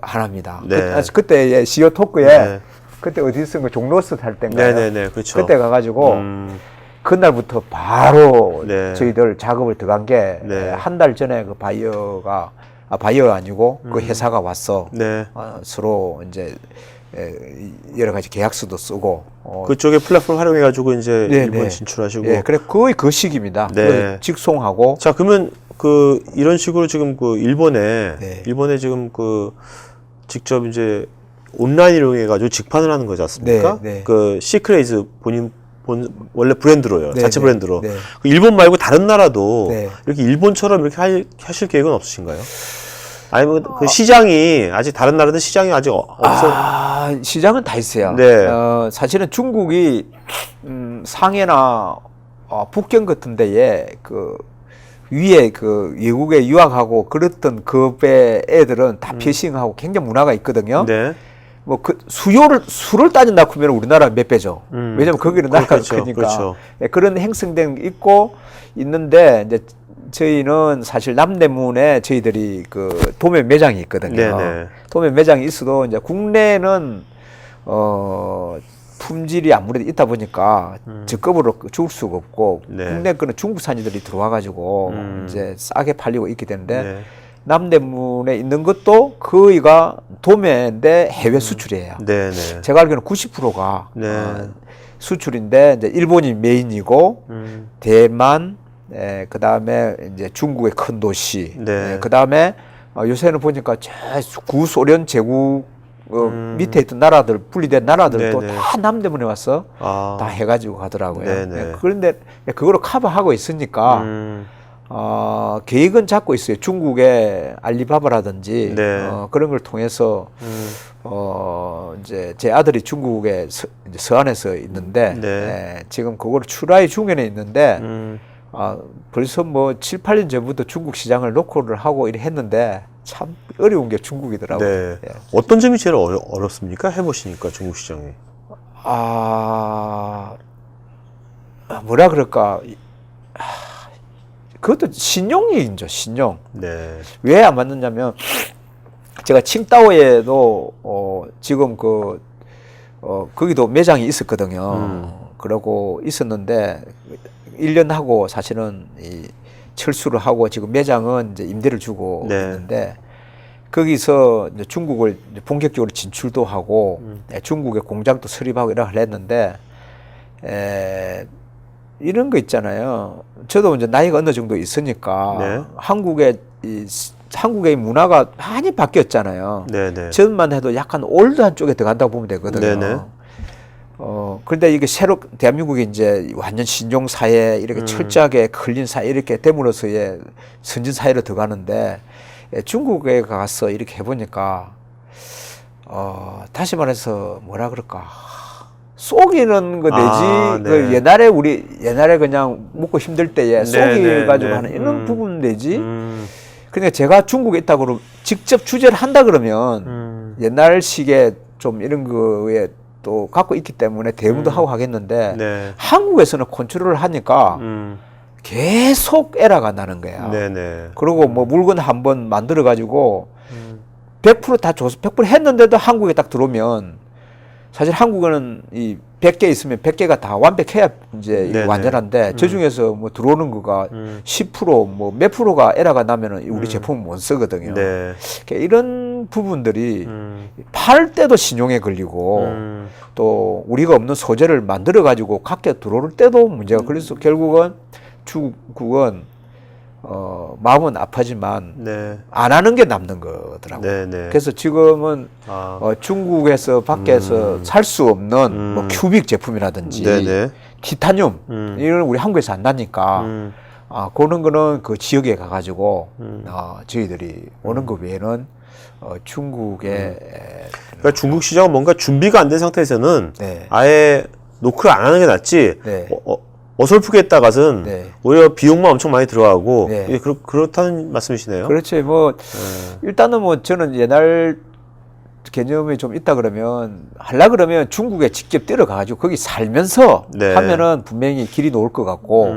B: 하나입니다.
A: 네.
B: 그때 CEO 토크에
A: 네.
B: 그때 어디선가 종로스 살 때인가요?
A: 네네네, 그렇죠.
B: 그때 가가지고 그날부터 바로
A: 네.
B: 저희들 작업을 들어간 게
A: 네.
B: 한 달 전에 그 바이어가 아니고 그 회사가 왔어.
A: 네.
B: 서로 이제 여러 가지 계약서도 쓰고
A: 그쪽에 플랫폼 활용해가지고 이제
B: 네,
A: 일본
B: 네.
A: 진출하시고.
B: 예, 그래 거의 그 시기입니다.
A: 네.
B: 그 직송하고
A: 자, 그러면 그 이런 식으로 지금 그 일본에
B: 네.
A: 지금 그 직접 이제 온라인 이용해가지고 직판을 하는 거지 않습니까?
B: 네, 네.
A: 그 시크레이즈 원래 브랜드로요.
B: 네,
A: 자체
B: 네,
A: 브랜드로.
B: 네.
A: 그 일본 말고 다른 나라도
B: 네.
A: 이렇게 일본처럼 이렇게 하실 계획은 없으신가요? 아니면 그 시장이 아직 다른 나라는 시장이 아직 없어.
B: 시장은 다 있어요.
A: 네.
B: 사실은 중국이 상해나 북경 같은 데에 그 위에 그 외국에 유학하고 그랬던 급의 애들은 다 피싱하고 굉장히 문화가 있거든요.
A: 네.
B: 뭐 그 수를 따진다 그러면 우리나라 몇 배죠. 왜냐면 거기는 나라가
A: 그렇죠,
B: 크니까.
A: 그렇죠.
B: 예, 그런 행성된 게 있는데 이제 저희는 사실 남대문에 저희들이 그 도매 매장이 있거든요.
A: 네네.
B: 도매 매장이 있어도 이제 국내는 품질이 아무래도 있다 보니까 저급으로 줄 수가 없고
A: 네.
B: 국내 거는 중국 산지들이 들어와 가지고 이제 싸게 팔리고 있게 되는데
A: 네.
B: 남대문에 있는 것도 거의가 도매인데 해외 수출이에요.
A: 네네.
B: 제가 알기로는 90%가
A: 네.
B: 수출인데 이제 일본이 메인이고 대만, 그 다음에 이제 중국의 큰 도시,
A: 네.
B: 그 다음에 요새는 보니까 저 구소련 제국 밑에 있던 나라들 분리된 나라들도
A: 네네.
B: 다 남대문에 와서
A: 아.
B: 다 해가지고 가더라고요.
A: 네네.
B: 그런데 그거를 커버하고 있으니까 계획은 잡고 있어요. 중국의 알리바바라든지
A: 네.
B: 그런 걸 통해서 이제 제 아들이 중국에 이제 서안에서 있는데
A: 네.
B: 지금 그거를 출하의 중연에 있는데 벌써 뭐 7, 8년 전부터 중국 시장을 노크를 하고 이래 했는데 참 어려운 게 중국이더라고요.
A: 네.
B: 예.
A: 어떤 점이 제일 어렵습니까? 해보시니까 중국 시장이.
B: 뭐라 그럴까? 그것도 신용이죠, 신용.
A: 네.
B: 왜 안 맞느냐면 제가 칭다오에도 지금 거기도 매장이 있었거든요. 그러고 있었는데 1년 하고 사실은 철수를 하고 지금 매장은 이제 임대를 주고
A: 네.
B: 있는데 거기서 이제 중국을 이제 본격적으로 진출도 하고 중국의 공장도 설립하고 이렇게 했는데 이런 거 있잖아요. 저도 이제 나이가 어느 정도 있으니까
A: 네.
B: 한국의 문화가 많이 바뀌었잖아요.
A: 네네.
B: 전만 해도 약간 올드한 쪽에 들어간다고 보면 되거든요.
A: 네네.
B: 그런데 이게 새로 대한민국이 이제 완전 신종 사회 이렇게 철저하게 걸린 사회 이렇게 됨으로써의 선진 사회로 들어가는데 중국에 가서 이렇게 해보니까 다시 말해서 뭐라 그럴까 속이는 거 내지
A: 네.
B: 그 옛날에 그냥 먹고 힘들 때에 속이 가지고 하는 이런 부분 내지. 그러니까 제가 중국에 있다 그러면 직접 주제를 한다 그러면 옛날식의 좀 이런 거에 또 갖고 있기 때문에 대응도 하고 하겠는데
A: 네.
B: 한국에서는 컨트롤을 하니까 계속 에러가 나는 거야.
A: 네네.
B: 그리고 뭐 물건 한번 만들어 가지고 100%다 줘서 100% 했는데도 한국에 딱 들어오면 사실 한국은 이 100개 있으면 100개가 다 완벽해야 이제
A: 네네.
B: 완전한데 저 중에서 뭐 들어오는 거가 10%뭐 몇 프로가 에러가 나면은 우리 제품은 못 쓰거든요.
A: 네.
B: 그러니까 이런 부분들이 팔 때도 신용에 걸리고 또 우리가 없는 소재를 만들어 가지고 각계 들어올 때도 문제가 걸려서 결국은 중국은 마음은 아프지만
A: 네.
B: 안 하는 게 남는 거더라고요.
A: 네네.
B: 그래서 지금은 중국에서 밖에서 살 수 없는 뭐 큐빅 제품이라든지
A: 네네.
B: 티타늄 이런 우리 한국에서 안 나니까 그런 거는 그 지역에 가가지고 저희들이 오는 거 외에는 중국에
A: 그러니까 중국 시장은 뭔가 준비가 안 된 상태에서는
B: 네.
A: 아예 노크를 안 하는 게 낫지.
B: 네.
A: 어설프게 했다가는
B: 네.
A: 오히려 비용만 엄청 많이 들어가고
B: 네.
A: 예, 그렇다는 말씀이시네요.
B: 그렇죠. 뭐 일단은 뭐 저는 옛날 개념이 좀 있다 그러면 하려 그러면 중국에 직접 들어가가지고 거기 살면서
A: 네.
B: 하면은 분명히 길이 놓을 것 같고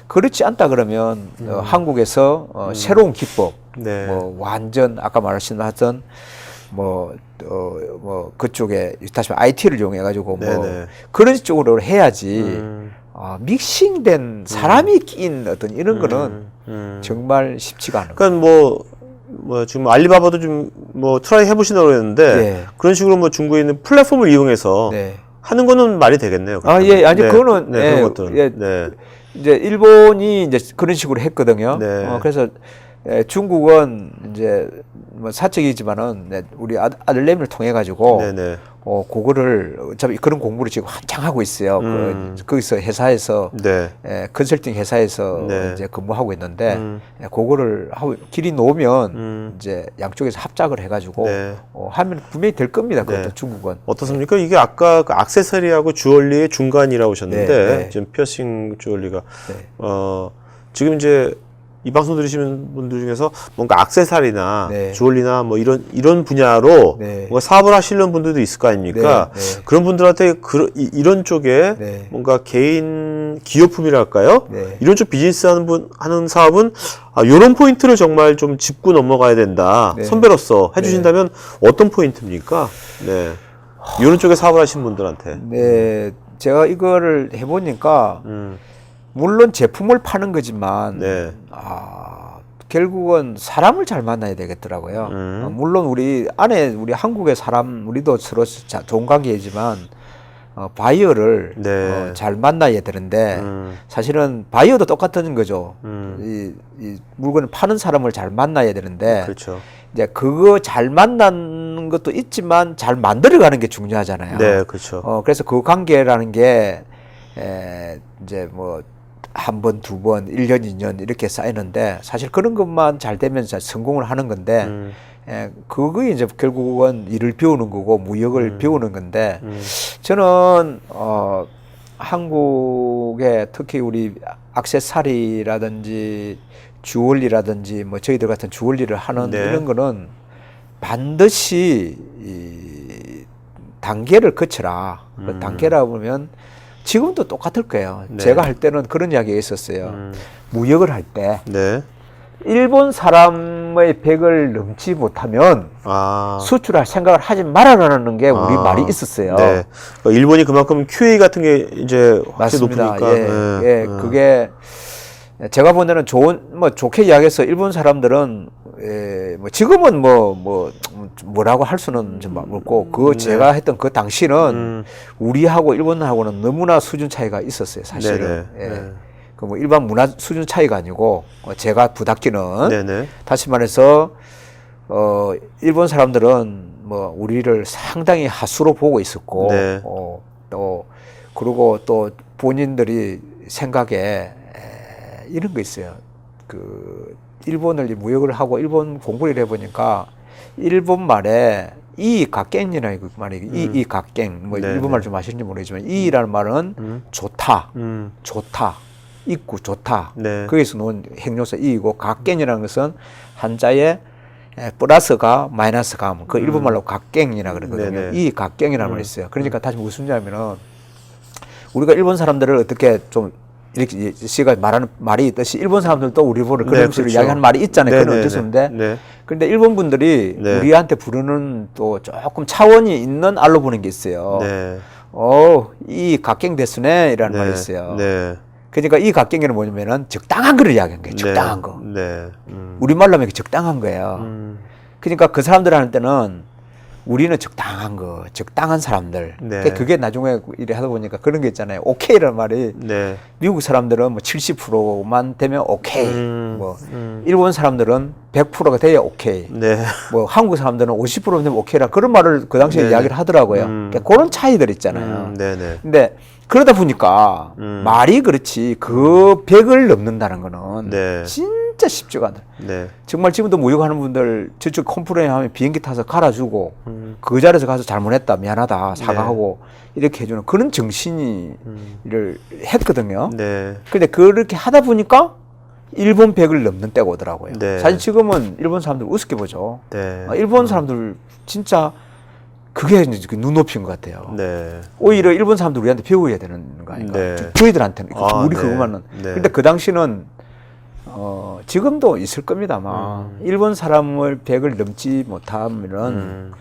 B: 그렇지 않다 그러면 한국에서 새로운 기법
A: 네.
B: 뭐 완전 아까 말씀하셨던 뭐 그쪽에 다시 말해 IT를 이용해 가지고 뭐
A: 네네.
B: 그런 쪽으로 해야지. 믹싱된 사람이 끼인 어떤 이런 거는 정말 쉽지가 않은 거예요.
A: 그러니까 뭐 지금 알리바바도 좀 뭐 트라이 해보신다고 그랬는데
B: 네.
A: 그런 식으로 뭐 중국에 있는 플랫폼을 이용해서
B: 네.
A: 하는 거는 말이 되겠네요.
B: 예, 아니
A: 네.
B: 그거는
A: 네, 그런 것들은.
B: 예,
A: 네.
B: 이제 일본이 이제 그런 식으로 했거든요.
A: 네.
B: 그래서 중국은 이제 뭐 사적이지만은 우리 아들내미를 통해 가지고
A: 네네.
B: 그거를 어차피 그런 공부를 지금 한창 하고 있어요. 거기서 회사에서
A: 네.
B: 컨설팅 회사에서
A: 네.
B: 이제 근무하고 있는데 그거를 하고 길이 놓으면 이제 양쪽에서 합작을 해가지고
A: 네.
B: 하면 분명히 될 겁니다. 그것도
A: 네.
B: 중국은.
A: 어떻습니까? 이게 아까 그 액세서리하고 주얼리의 중간이라고 하셨는데
B: 네, 네.
A: 지금 피어싱 주얼리가
B: 네.
A: 지금 이제 이 방송 들으시는 분들 중에서 뭔가 액세서리나
B: 네.
A: 주얼리나 뭐 이런 분야로
B: 네.
A: 뭔가 사업을 하시는 분들도 있을 거 아닙니까?
B: 네, 네.
A: 그런 분들한테 이런 쪽에
B: 네.
A: 뭔가 개인 기업품이랄까요?
B: 네.
A: 이런 쪽 비즈니스 하는 사업은 이런 포인트를 정말 좀 짚고 넘어가야 된다.
B: 네.
A: 선배로서 해주신다면 어떤 포인트입니까? 네. 이런 쪽에 사업을 하시는 분들한테.
B: 네, 제가 이거를 해보니까 물론 제품을 파는 거지만
A: 네.
B: 결국은 사람을 잘 만나야 되겠더라고요. 물론 우리 한국의 사람 우리도 서로 좋은 관계이지만 바이어를
A: 네.
B: 잘 만나야 되는데 사실은 바이어도 똑같은 거죠. 이 물건을 파는 사람을 잘 만나야 되는데
A: 그렇죠.
B: 이제 그거 잘 만나는 것도 있지만 잘 만들어가는 게 중요하잖아요.
A: 네, 그렇죠.
B: 그래서 그 관계라는 게 이제 뭐 한 번, 두 번, 1년, 2년 이렇게 쌓이는데 사실 그런 것만 잘 되면 성공을 하는 건데 그게 이제 결국은 일을 배우는 거고 무역을 배우는 건데 저는 한국에 특히 우리 액세서리라든지 주얼리라든지 뭐 저희들 같은 주얼리를 하는
A: 네.
B: 이런 거는 반드시 이 단계를 거쳐라. 그 단계라 보면 지금도 똑같을 거예요.
A: 네.
B: 제가 할 때는 그런 이야기가 있었어요. 무역을 할 때
A: 네.
B: 일본 사람의 백을 넘지 못하면
A: 아.
B: 수출할 생각을 하지 말아라는 게 우리 말이 있었어요.
A: 네. 일본이 그만큼 QA 같은 게 이제 확실히
B: 맞습니다.
A: 높으니까.
B: 예, 그게 제가 본 데는 좋게 이야기해서 일본 사람들은 뭐 지금은 뭐라고 할 수는 좀 없고 제가 했던 그 당시는 우리하고 일본하고는 너무나 수준 차이가 있었어요, 사실은.
A: 네네. 네.
B: 그 뭐 일반 문화 수준 차이가 아니고 제가 부닥기는
A: 네네.
B: 다시 말해서 일본 사람들은 뭐 우리를 상당히 하수로 보고 있었고
A: 네.
B: 또 그리고 또 본인들이 생각에 이런 거 있어요. 그 일본을 무역을 하고 일본 공부를 해보니까 일본 말에 이각갱이라는 그 말이 이각갱 뭐
A: 네네.
B: 일본 말 좀 아시는지 모르겠지만 이라는 말은 좋다, 좋다, 있고 좋다.
A: 네.
B: 거기서 놓은 행용사 이이고 각갱이라는 것은 한자에 플러스가 마이너스가 하면 그 일본 말로 각갱이라 그러거든요.
A: 네네.
B: 이 각갱이라는 말이 있어요. 그러니까 다시 무슨 말이냐면은 우리가 일본 사람들을 어떻게 좀 이렇게 씨가 말하는 말이 있듯이 일본 사람들도 우리 보를 그런
A: 네,
B: 식으로
A: 그렇죠.
B: 이야기하는 말이 있잖아요.
A: 네,
B: 그건
A: 네,
B: 어쩔 수
A: 네.
B: 없는데
A: 네.
B: 그런데 일본 분들이
A: 네.
B: 우리한테 부르는 또 조금 차원이 있는 알로 보는 게 있어요.
A: 네.
B: 이 각갱 데스네 이라는
A: 네.
B: 말이 있어요.
A: 네.
B: 그러니까 이 각갱이는 뭐냐면은 적당한 거를 이야기한 거예요. 적당한 거.
A: 네.
B: 우리말로 하면 적당한 거예요. 그러니까 그 사람들한테는 때는 우리는 적당한 거, 적당한 사람들.
A: 네.
B: 그러니까 그게 나중에 일을 하다 보니까 그런 게 있잖아요. 오케이라는 말이
A: 네.
B: 미국 사람들은 뭐 70%만 되면 오케이. 일본 사람들은 100%가 돼야 오케이.
A: 네.
B: 뭐 한국 사람들은 50% 되면 오케이라 그런 말을 그 당시에
A: 네네.
B: 이야기를 하더라고요. 그러니까 그런 차이들 있잖아요.
A: 네네.
B: 근데 그러다 보니까 말이 그렇지 그 100을 넘는다는 거는
A: 네.
B: 진짜 쉽지가 않아요.
A: 네.
B: 정말 지금도 무역하는 분들 저쪽 컴플레인 하면 비행기 타서 갈아주고 그 자리에서 가서 잘못했다 미안하다 사과하고 이렇게 해주는 그런 정신이를 했거든요.
A: 네.
B: 근데 그렇게 하다 보니까 일본 100을 넘는 때가 오더라고요.
A: 네.
B: 사실 지금은 일본 사람들 우습게 보죠.
A: 네.
B: 일본 사람들 진짜 그게 이제 그 눈높이인 것 같아요.
A: 네.
B: 오히려 일본 사람들 우리한테 배워야 되는 거 아닌가.
A: 네.
B: 저희들한테는. 우리
A: 네.
B: 그것만은.
A: 네.
B: 근데 그 당시는 지금도 있을 겁니다. 아마 일본 사람을 100을 넘지 못하면은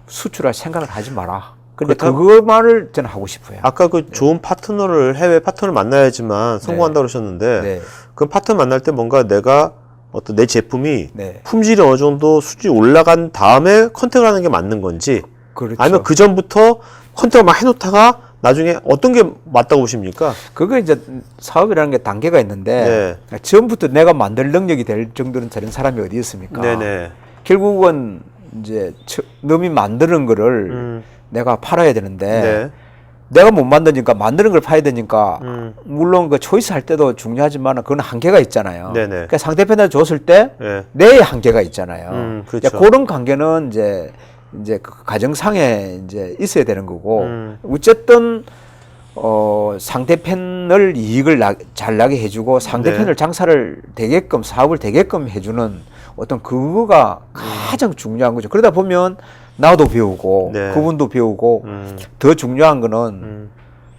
B: 수출할 생각을 하지 마라. 근데 그 말을 저는 하고 싶어요.
A: 아까 그 좋은 파트너를 해외 파트너를 만나야지만 성공한다고 그러셨는데
B: 네.
A: 그 파트너 만날 때 뭔가 내가 어떤 내 제품이
B: 네.
A: 품질이 어느 정도 수준이 올라간 다음에 컨택을 하는 게 맞는 건지
B: 그렇죠.
A: 아니면 그 전부터 컨택을 막 해놓다가 나중에 어떤 게 맞다고 보십니까?
B: 그거 이제 사업이라는 게 단계가 있는데 처음부터 내가 만들 능력이 될 정도는 저런 사람이 어디 있습니까?
A: 네네.
B: 결국은 이제 남이 만드는 거를 내가 팔아야 되는데
A: 네.
B: 내가 못 만드니까 만드는 걸 파야 되니까 물론 그 초이스 할 때도 중요하지만 그건 한계가 있잖아요.
A: 네네.
B: 그러니까 상대편한테 줬을 때
A: 네.
B: 내 한계가 있잖아요.
A: 그렇죠.
B: 이제 그런 관계는 이제 그 가정상에 이제 있어야 되는 거고 어쨌든 상대편을 이익을 잘 나게 해주고 상대편을
A: 네.
B: 장사를 되게끔 사업을 되게끔 해주는 어떤 그거가 가장 중요한 거죠. 그러다 보면 나도 배우고
A: 네.
B: 그분도 배우고 더 중요한 거는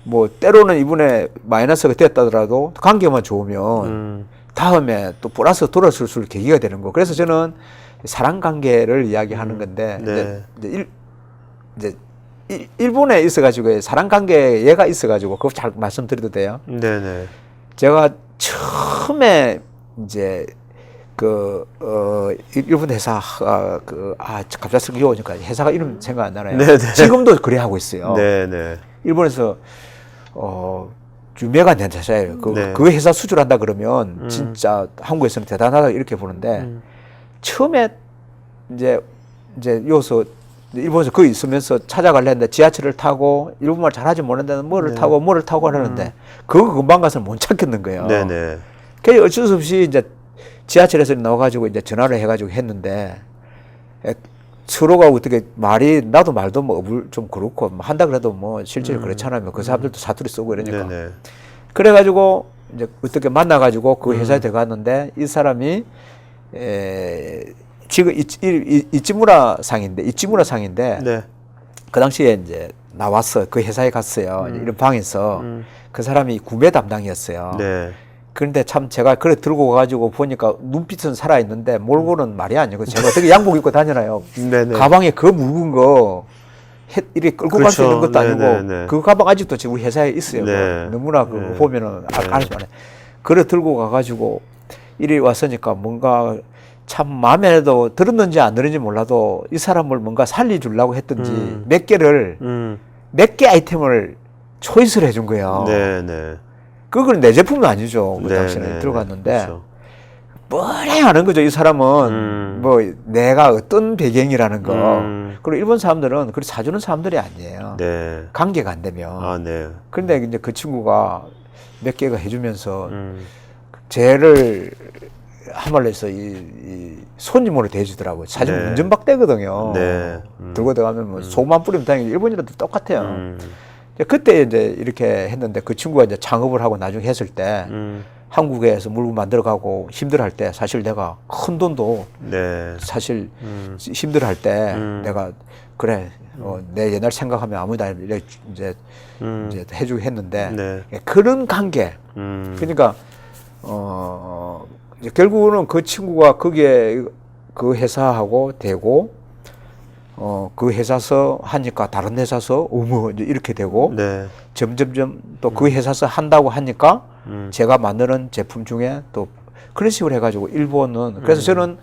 B: 뭐 때로는 이번에 마이너스가 됐다더라도 관계만 좋으면 다음에 또 플러스 돌아설 수 있는 계기가 되는 거. 그래서 저는 사랑 관계를 이야기하는 건데 이제 일본에 있어가지고 사랑 관계 얘가 있어가지고 그거 잘 말씀드려도 돼요.
A: 네네.
B: 제가 처음에 이제 일본 회사 갑자기 쓰기오니까 회사가 이름 생각 안 나네요.
A: 네네.
B: 지금도 그래 하고 있어요.
A: 네네.
B: 일본에서 유명한 회사예요.
A: 네.
B: 그 회사 수출한다 그러면 진짜 한국에서는 대단하다 이렇게 보는데 처음에 이제 여기서 일본에서 거기 있으면서 찾아가려 했는데 지하철을 타고 일본말 잘하지 못하는데 뭐를 타고 하려는데 그거 금방 가서 못 찾겠는 거예요.
A: 네네.
B: 그래서 어쩔 수 없이 이제 지하철에서 나와가지고 이제 전화를 해가지고 했는데 서로가 어떻게 말이 나도 말도 뭐 좀 그렇고 뭐 한다 그래도 뭐 실제로 그렇잖아요. 그 사람들도 사투리 쓰고 이러니까.
A: 네네.
B: 그래가지고 이제 어떻게 만나가지고 그 회사에 들어갔는데 이 사람이 지금 이치무라 상인데
A: 네.
B: 그 당시에 이제 나왔어. 그 회사에 갔어요. 이런 방에서 그 사람이 구매 담당이었어요.
A: 네.
B: 그런데 참 제가 그래 들고 가가지고 보니까 눈빛은 살아있는데 몰고는 말이 아니고 제가 어떻게 양복 입고 다니나요?
A: 네네.
B: 가방에 그 묵은 거 이렇게 끌고 갈 수
A: 그렇죠.
B: 있는 것도 아니고
A: 네네네.
B: 그 가방 아직도 지금 우리 회사에 있어요.
A: 네.
B: 너무나 그거 보면은 알지만 그래 들고 가가지고 이리 왔으니까 뭔가 참 마음에도 들었는지 안 들었는지 몰라도 이 사람을 뭔가 살려주려고 했든지 몇 개 아이템을 초이스를 해준 거예요.
A: 네네.
B: 그건 내 제품은 아니죠. 그 당시에 들어갔는데
A: 그렇죠.
B: 뭐래 하는 거죠. 이 사람은 뭐 내가 어떤 배경이라는 거. 그리고 일본 사람들은 그렇게 사주는 사람들이 아니에요.
A: 네.
B: 관계가 안 되면.
A: 아, 네.
B: 그런데 이제 그 친구가 몇 개가 해주면서 쟤를 한말로 해서 이 손님으로 대해주더라고요. 사실
A: 네.
B: 운전박대거든요.
A: 네.
B: 들고 들어가면 뭐 소만 뿌리면 당연히 일본이라도 똑같아요. 그때 이제 이렇게 했는데 그 친구가 이제 창업을 하고 나중에 했을 때 한국에서 물건 만들어가고 힘들어할 때 사실 내가 큰 돈도
A: 네.
B: 사실 힘들어할 때 내가 그래 내 옛날 생각하면 아무도 안 이제 해주고 했는데
A: 네.
B: 그런 관계 그러니까 이제 결국은 그 친구가 거기에 그 회사하고 되고 그 회사서 하니까 다른 회사서 어머 이제 이렇게 되고
A: 네.
B: 점점점 또 그 회사서 한다고 하니까 제가 만드는 제품 중에 또 그런 식으로 해가지고 일본은 그래서 저는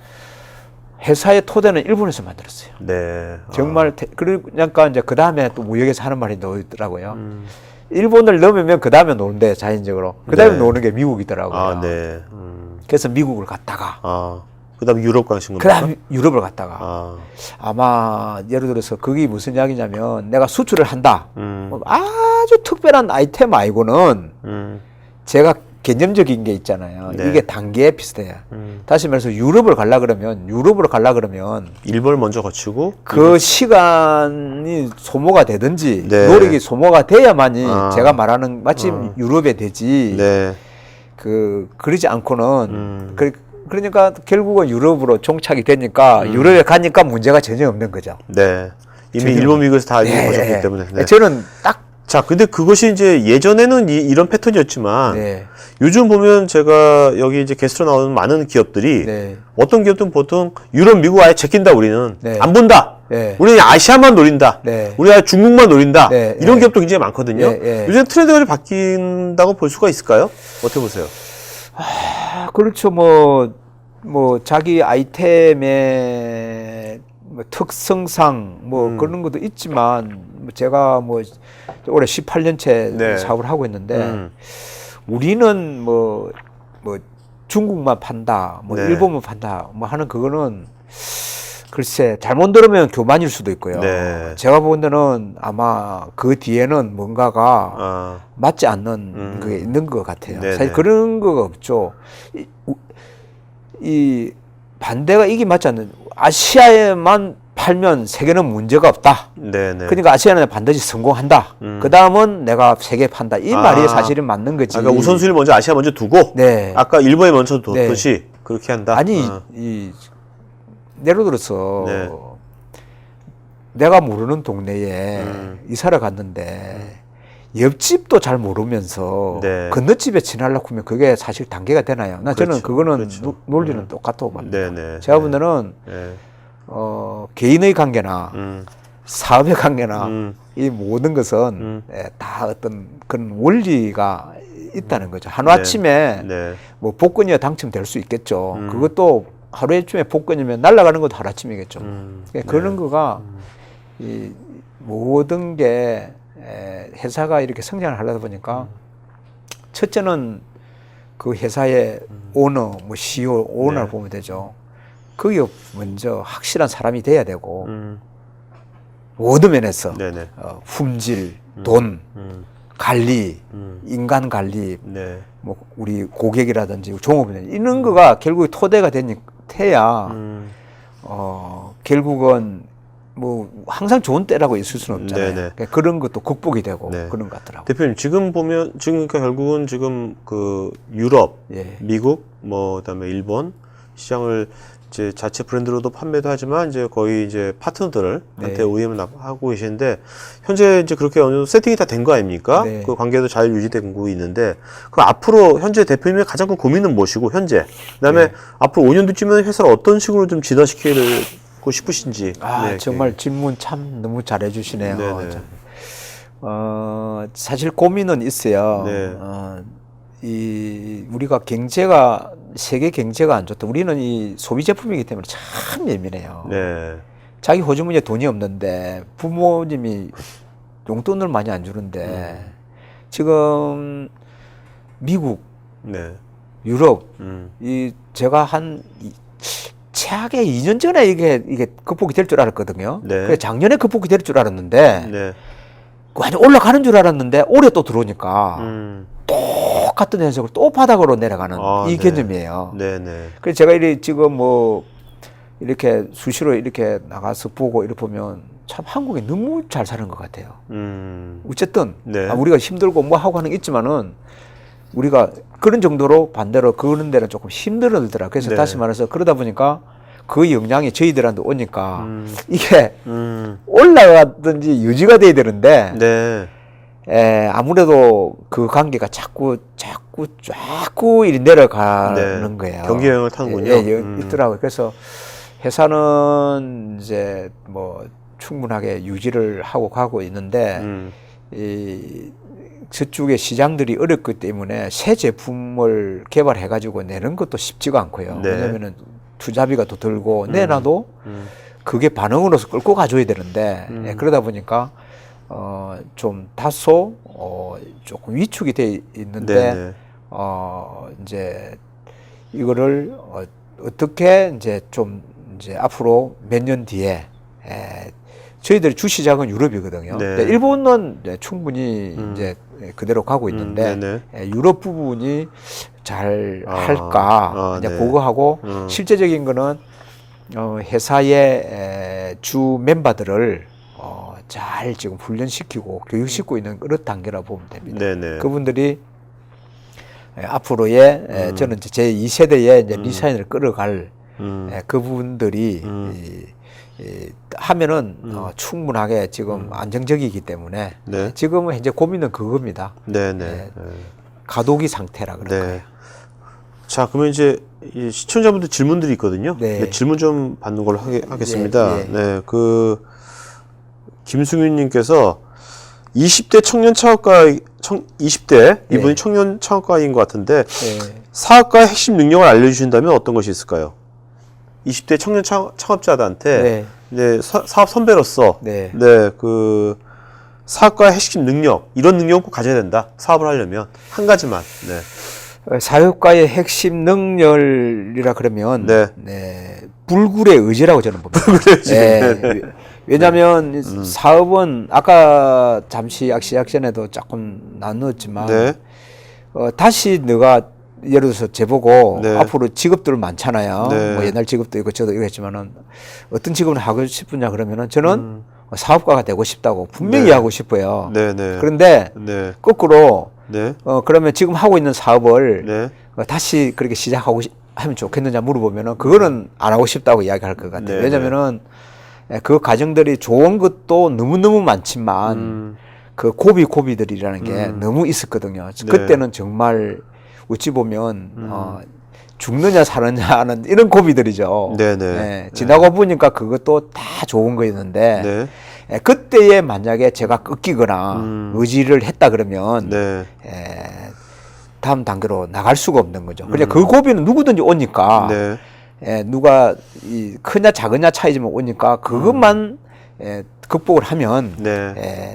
B: 회사의 토대는 일본에서 만들었어요.
A: 네.
B: 정말 그러니까 이제 그 다음에 또 무역에서 하는 말이 나오더라고요. 일본을 넘으면 그 다음에 노는데 자연적으로 그 다음에
A: 네.
B: 노는 게 미국이더라고요.
A: 아, 네.
B: 그래서 미국을 갔다가
A: 그다음에 유럽 가신 겁니까?
B: 그다음 유럽을 갔다가 아마 예를 들어서 그게 무슨 이야기냐면 내가 수출을 한다. 뭐 아주 특별한 아이템 말고는 제가 개념적인 게 있잖아요.
A: 네.
B: 이게 단계에 비슷해요. 다시 말해서 유럽을 가려 그러면
A: 일본을 먼저 거치고
B: 그 시간이 소모가 되든지
A: 네.
B: 노력이 소모가 돼야만이 제가 말하는 마침 유럽에 되지.
A: 네.
B: 그러지 않고는 그러니까 결국은 유럽으로 종착이 되니까 유럽에 가니까 문제가 전혀 없는 거죠.
A: 네. 이미 일본 미국에서 다 이루어졌기 때문에. 네.
B: 저는 딱
A: 자, 근데 그것이 이제 예전에는 이런 패턴이었지만
B: 네.
A: 요즘 보면 제가 여기 이제 게스트로 나오는 많은 기업들이
B: 네.
A: 어떤 기업들은 보통 유럽, 미국 아예 제낀다 우리는.
B: 네.
A: 안 본다.
B: 네.
A: 우리는 아시아만 노린다.
B: 네.
A: 우리가 중국만 노린다.
B: 네.
A: 이런
B: 네.
A: 기업도 굉장히 많거든요.
B: 네. 네.
A: 요즘 트렌드가 좀 바뀐다고 볼 수가 있을까요? 어떻게 보세요?
B: 그렇죠. 뭐 자기 아이템의 뭐 특성상 뭐 그런 것도 있지만 뭐 제가 뭐 올해 18년째
A: 네.
B: 사업을 하고 있는데 우리는 뭐 중국만 판다, 뭐
A: 네.
B: 일본만 판다, 뭐 하는 그거는 글쎄 잘못 들으면 교만일 수도 있고요.
A: 네.
B: 제가 본 데는 아마 그 뒤에는 뭔가가 맞지 않는 게 있는 것 같아요.
A: 네네.
B: 사실 그런 거가 없죠. 이 반대가 이게 맞지 않는 아시아에만 팔면 세계는 문제가 없다.
A: 네네.
B: 그러니까 아시아는 반드시 성공한다. 그 다음은 내가 세계 판다. 이 말이 사실은 맞는 거지.
A: 그러니까 우선순위를 먼저 아시아 먼저 두고
B: 네.
A: 아까 일본에 먼저 뒀듯이 그렇게 한다.
B: 아니 예를 들어서
A: 네.
B: 내가 모르는 동네에 이사를 갔는데 옆집도 잘 모르면서
A: 네.
B: 건너집에 지나려고 하면 그게 사실 단계가 되나요? 나 저는
A: 그렇죠.
B: 그거는
A: 그렇죠.
B: 논리는 똑같다고 봅니다.
A: 네네.
B: 제가 본 데는
A: 네.
B: 개인의 관계나 사업의 관계나 이 모든 것은
A: 음.
B: 다 어떤 그런 원리가 있다는 거죠. 하루아침에
A: 네.
B: 뭐 복권이야 당첨될 수 있겠죠. 그것도 하루에쯤에 복권이면 날아가는 것도 하루아침이겠죠. 그러니까 그런 거가 이 모든 게 회사가 이렇게 성장을 하려다 보니까 첫째는 그 회사의 오너, 뭐 CEO, 오너를
A: 네.
B: 보면 되죠. 그게 먼저 확실한 사람이 돼야 되고 모든 면에서
A: 네네.
B: 품질, 돈, 관리, 인간 관리,
A: 네.
B: 뭐 우리 고객이라든지 종업원 이런 거가 결국 토대가 돼야 결국은 뭐 항상 좋은 때라고 있을 수는 없잖아요.
A: 네네.
B: 그러니까 그런 것도 극복이 되고
A: 네.
B: 그런 것 같더라고요.
A: 대표님 지금 보면 지금 그러니까 결국은 지금 그 유럽,
B: 예.
A: 미국, 뭐 그다음에 일본 시장을 이제 자체 브랜드로도 판매도 하지만 이제 거의 이제 파트너들한테
B: 네.
A: OEM을 하고 계시는데 현재 이제 그렇게 어느 정도 세팅이 다 된 거 아닙니까?
B: 네.
A: 그 관계도 잘 유지되고 있는데 그 앞으로 현재 대표님의 가장 큰 고민은 무엇이고 현재 그다음에
B: 네.
A: 앞으로 5년 뒤쯤은 회사를 어떤 식으로 좀 진화시키고 싶으신지. 네,
B: 정말 질문 참 너무 잘해 주시네요.
A: 네네.
B: 사실 고민은 있어요.
A: 네.
B: 우리가 세계 경제가 안 좋다. 우리는 이 소비 제품이기 때문에 참 예민해요.
A: 네.
B: 자기 호주머니에 돈이 없는데 부모님이 용돈을 많이 안 주는데 지금 미국,
A: 네.
B: 유럽 제가 최악의 2년 전에 이게 극복이 될 줄 알았거든요.
A: 네.
B: 그래서 작년에 극복이 될 줄 알았는데
A: 네.
B: 완전 올라가는 줄 알았는데 올해 또 들어오니까 똑같은 현상을 또 바닥으로 내려가는 이
A: 네.
B: 개념이에요.
A: 네네.
B: 그래서 제가 지금 뭐 이렇게 수시로 이렇게 나가서 보고 이렇게 보면 참 한국이 너무 잘 사는 것 같아요. 어쨌든
A: 네.
B: 우리가 힘들고 뭐 하고 하는 게 있지만은 우리가 그런 정도로 반대로 그런 데는 조금 힘들더라. 그래서
A: 네.
B: 다시 말해서 그러다 보니까 그 영향이 저희들한테 오니까 이게 올라가든지 유지가 돼야 되는데
A: 네.
B: 아무래도 그 관계가 자꾸 이리 내려가는
A: 네.
B: 거예요.
A: 경기 영향을 타는군요.
B: 있더라고요. 그래서 회사는 이제 뭐 충분하게 유지를 하고 가고 있는데 저쪽의 시장들이 어렵기 때문에 새 제품을 개발해 가지고 내는 것도 쉽지가 않고요.
A: 네.
B: 왜냐면은 투자비가 더 들고 내놔도 그게 반응으로서 끌고 가줘야 되는데 그러다 보니까 좀 다소 조금 위축이 돼 있는데
A: 네네.
B: 이제 이거를 어떻게 이제 좀 이제 앞으로 몇 년 뒤에 저희들의 주 시장은 유럽이거든요.
A: 네.
B: 근데 일본은 충분히 이제 그대로 가고 있는데 유럽 부분이 잘 할까 이제
A: 네.
B: 그거 하고 실제적인 거는 회사의 주 멤버들을 잘 지금 훈련시키고 교육시키고 있는 그런 단계라 보면 됩니다.
A: 네네.
B: 그분들이 앞으로의 저는 이제 제 2세대의 이제 리사인을 끌어갈 그분들이 하면은 충분하게 지금 안정적이기 때문에
A: 네.
B: 지금은 현재 고민은 그겁니다.
A: 네네.
B: 네. 가도기 상태라 그럴까요?
A: 네. 자, 그러면 이제 이 시청자분들 질문들이 있거든요.
B: 네.
A: 네, 질문 좀 받는 걸로 하겠습니다.
B: 예, 예.
A: 네, 김승윤님께서 20대 청년 창업가, 20대 이분이
B: 네.
A: 청년 창업가인 것 같은데
B: 네.
A: 사업가의 핵심 능력을 알려주신다면 어떤 것이 있을까요? 20대 청년 창업자들한테 네, 사업 선배로서
B: 네.
A: 사업가의 핵심 능력 이런 능력은 꼭 가져야 된다. 사업을 하려면 한 가지만. 네.
B: 사업가의 핵심 능력이라 그러면
A: 네.
B: 불굴의 의지라고 저는 봅니다. 네. 왜냐하면 사업은 아까 잠시 시작 전에도 조금 나눴지만
A: 네.
B: 다시 내가 예를 들어서 제보고
A: 네.
B: 앞으로 직업들 많잖아요.
A: 네.
B: 뭐 옛날 직업도 있고 저도 이랬지만은 어떤 직업을 하고 싶으냐 그러면은 저는 사업가가 되고 싶다고 분명히
A: 네.
B: 하고 싶어요.
A: 네. 네.
B: 그런데
A: 네.
B: 거꾸로
A: 네.
B: 그러면 지금 하고 있는 사업을
A: 네.
B: 다시 그렇게 시작하고 하면 좋겠느냐 물어보면은 그거는 안 하고 싶다고 이야기할 것 같아요.
A: 네.
B: 왜냐면은 그 과정들이 좋은 것도 너무너무 많지만 그 고비들이라는 게 너무 있었거든요.
A: 네.
B: 그때는 정말 어찌 보면 죽느냐 사느냐 하는 이런 고비들이죠.
A: 네네.
B: 지나고 보니까 그것도 다 좋은 거였는데
A: 네.
B: 그때에 만약에 제가 꺾이거나 의지를 했다 그러면
A: 네.
B: 다음 단계로 나갈 수가 없는 거죠. 그러니까 그 고비는 누구든지 오니까
A: 네.
B: 누가 크냐 작으냐 차이지만 오니까 그것만 극복을 하면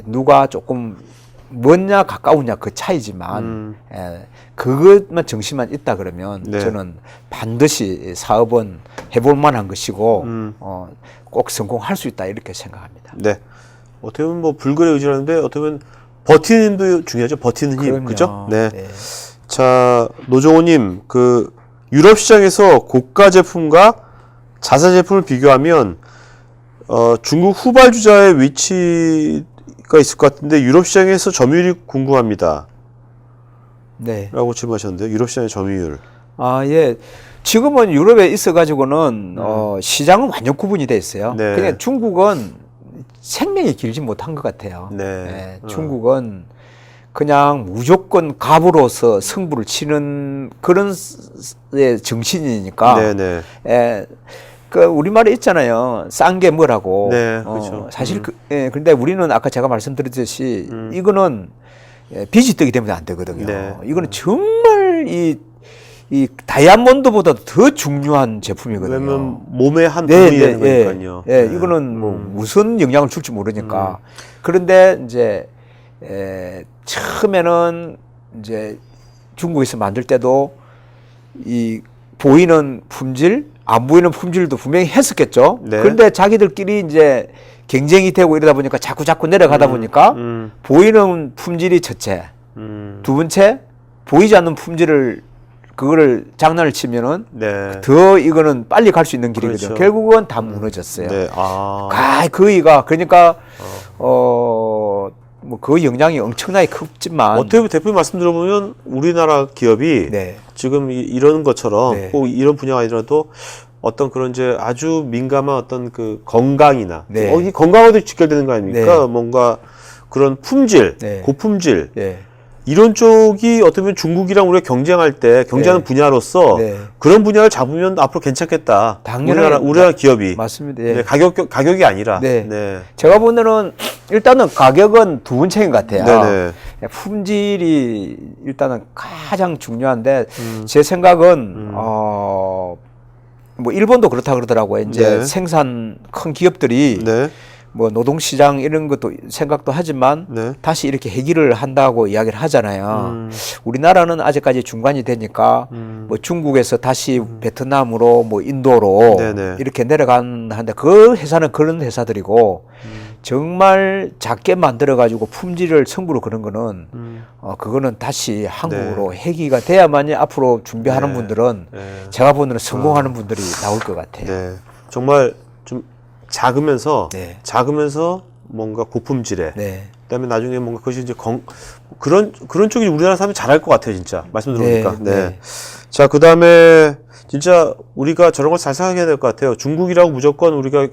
B: 누가 조금 먼냐 가까우냐 그 차이지만 그것만 정신만 있다 그러면 저는 반드시 사업은 해볼 만한 것이고 꼭 성공할 수 있다 이렇게 생각합니다.
A: 네. 어떻게 보면 뭐 불굴의 의지라는데 어떻게 보면 버티는 힘도 중요하죠. 버티는 힘. 그죠? 네. 자, 노종호님, 유럽 시장에서 고가 제품과 자사 제품을 비교하면 중국 후발주자의 위치가 있을 것 같은데 유럽 시장에서 점유율이 궁금합니다.
B: 네.
A: 라고 질문하셨는데요. 유럽 시장의 점유율.
B: 아, 예. 지금은 유럽에 있어가지고는 시장은 완전 구분이 돼 있어요.
A: 네.
B: 그냥 중국은 생명이 길지 못한 것 같아요.
A: 네.
B: 중국은 그냥 무조건 갑으로서 승부를 치는 그런 정신이니까.
A: 네네.
B: 우리말에 있잖아요. 싼 게 뭐라고.
A: 네, 그렇죠.
B: 사실 근데 우리는 아까 제가 말씀드렸듯이 이거는 빚이 뜨기 때문에 안 되거든요.
A: 네.
B: 이거는 정말 이 다이아몬드보다 더 중요한 제품이거든요.
A: 왜냐면 몸의 한 부분이 되는 거니까요.
B: 이거는 뭐 무슨 영향을 줄지 모르니까. 그런데 이제 처음에는 이제 중국에서 만들 때도 이 보이는 품질, 안 보이는 품질도 분명히 했었겠죠.
A: 네.
B: 그런데 자기들끼리 이제 경쟁이 되고 이러다 보니까 자꾸 내려가다 보니까 보이는 품질이 첫째, 두 번째 보이지 않는 품질을 그거를 장난을 치면은 더 이거는 빨리 갈 수 있는 길이거든요.
A: 그렇죠.
B: 결국은 다 무너졌어요.
A: 네.
B: 그이가 그러니까 뭐 그 영향이 엄청나게 컸지만
A: 어떻게 보면 대표님 말씀 들어보면 우리나라 기업이 지금 이런 것처럼 꼭 이런 분야가 아니라도 어떤 그런 이제 아주 민감한 어떤 그 건강이나 이 건강하고도 직결되는 거 아닙니까? 뭔가 그런 품질, 고품질 이런 쪽이 어떻게 보면 중국이랑 우리가 경쟁할 때 경쟁하는 분야로서 그런 분야를 잡으면 앞으로 괜찮겠다.
B: 당연히
A: 우리나라 기업이
B: 맞습니다.
A: 가격이 아니라.
B: 제가 보면은 일단은 가격은 두 번째인 것 같아요. 품질이 일단은 가장 중요한데 제 생각은 뭐 일본도 그렇다 그러더라고요. 이제 생산 큰 기업들이 뭐 노동시장 이런 것도 생각도 하지만 다시 이렇게 해결을 한다고 이야기를 하잖아요. 우리나라는 아직까지 중간이 되니까 뭐 중국에서 다시 베트남으로 뭐 인도로 이렇게 내려가는데 그 회사는 그런 회사들이고 정말 작게 만들어 가지고 품질을 승부로 그런 거는 그거는 다시 한국으로 해기가 돼야만이 앞으로 준비하는 분들은 제가 보는 성공하는 분들이 나올 것 같아요.
A: 정말 좀 작으면서 뭔가 고품질에 그다음에 나중에 뭔가 그것이 이제 그런 쪽이 우리나라 사람이 잘할 것 같아요, 진짜 말씀 들어보니까. 자, 그다음에 진짜 우리가 저런 걸 잘 생각해야 될 것 같아요. 중국이라고 무조건 우리가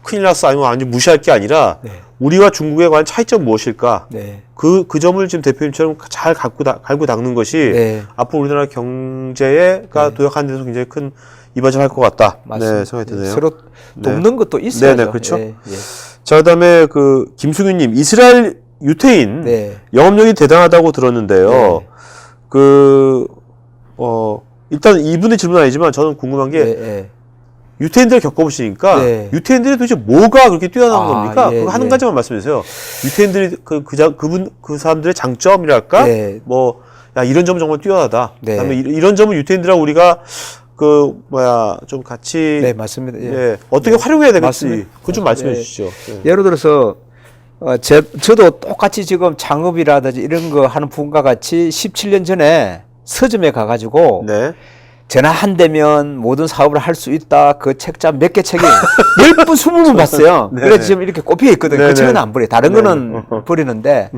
A: 큰일 났어 아니면 완전 무시할 게 아니라
B: 네.
A: 우리와 중국에 관한 차이점 무엇일까?
B: 네.
A: 그 점을 지금 대표님처럼 잘 갈고 닦는 것이
B: 네.
A: 앞으로 우리나라 경제가
B: 네.
A: 도약하는 데서 굉장히 큰 이바지를 할 것 같다.
B: 맞습니다.
A: 네, 생각이 드네요.
B: 서로 돕는
A: 네.
B: 것도 있어요.
A: 네네, 그렇죠.
B: 예, 예.
A: 자, 그다음에 그 김승윤님 이스라엘 유태인
B: 네.
A: 영업력이 대단하다고 들었는데요.
B: 네.
A: 일단 이분의 질문은 아니지만 저는 궁금한 게
B: 네, 네.
A: 유태인들을 겪어보시니까
B: 네.
A: 유태인들이 도대체 뭐가 그렇게 뛰어난 겁니까?
B: 예,
A: 그거 한
B: 예.
A: 가지만 말씀해 주세요. 유태인들이 그 사람들의 장점이랄까?
B: 네.
A: 이런 점은 정말 뛰어나다.
B: 네.
A: 그다음에 이런 점은 유태인들하고 우리가 좀 같이
B: 네, 맞습니다. 예.
A: 예, 어떻게 활용해야 되겠지?
B: 맞습니다.
A: 그거 좀 말씀해
B: 예.
A: 주시죠. 예.
B: 예를 들어서 저도 똑같이 지금 창업이라든지 이런 거 하는 분과 같이 17년 전에 서점에 가가지고
A: 네.
B: 전화 한 대면 모든 사업을 할 수 있다. 그 책자 몇 개 책이 10분, 20분 봤어요.
A: 네네.
B: 그래서 지금 이렇게 꼽혀 있거든요.
A: 네네.
B: 그 책은 안 버려요. 다른
A: 네네.
B: 거는 버리는데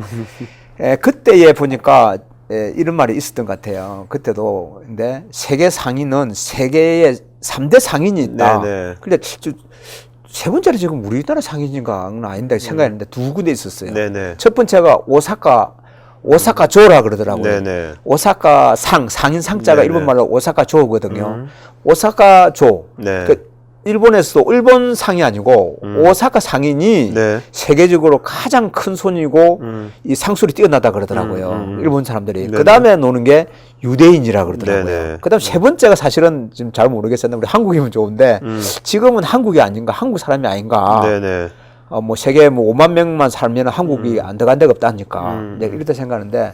B: 그때에 보니까 이런 말이 있었던 것 같아요. 그때도 근데 세계 상인은 세계에 3대 상인이 있다.
A: 네네.
B: 근데 세 번째로 지금 우리나라 상인인가는 아닌데 생각했는데 두 군데 있었어요.
A: 네네.
B: 첫 번째가 오사카 조라 그러더라고요.
A: 네네.
B: 오사카 상인 상자가
A: 네네.
B: 일본 말로 오사카 조거든요. 오사카 조.
A: 네.
B: 일본에서도 일본 상이 아니고 오사카 상인이
A: 네.
B: 세계적으로 가장 큰 손이고 이 상술이 뛰어나다 그러더라고요. 일본 사람들이.
A: 네네.
B: 그 다음에 노는 게 유대인이라 그러더라고요.
A: 네네.
B: 그 다음 세 번째가 사실은 지금 잘 모르겠었는데 우리 한국이면 좋은데 지금은 한국이 아닌가, 한국 사람이 아닌가.
A: 네네.
B: 세계 5만 명만 살면 한국이 안 들어간 데가 없다니까. 이제 이렇게 생각하는데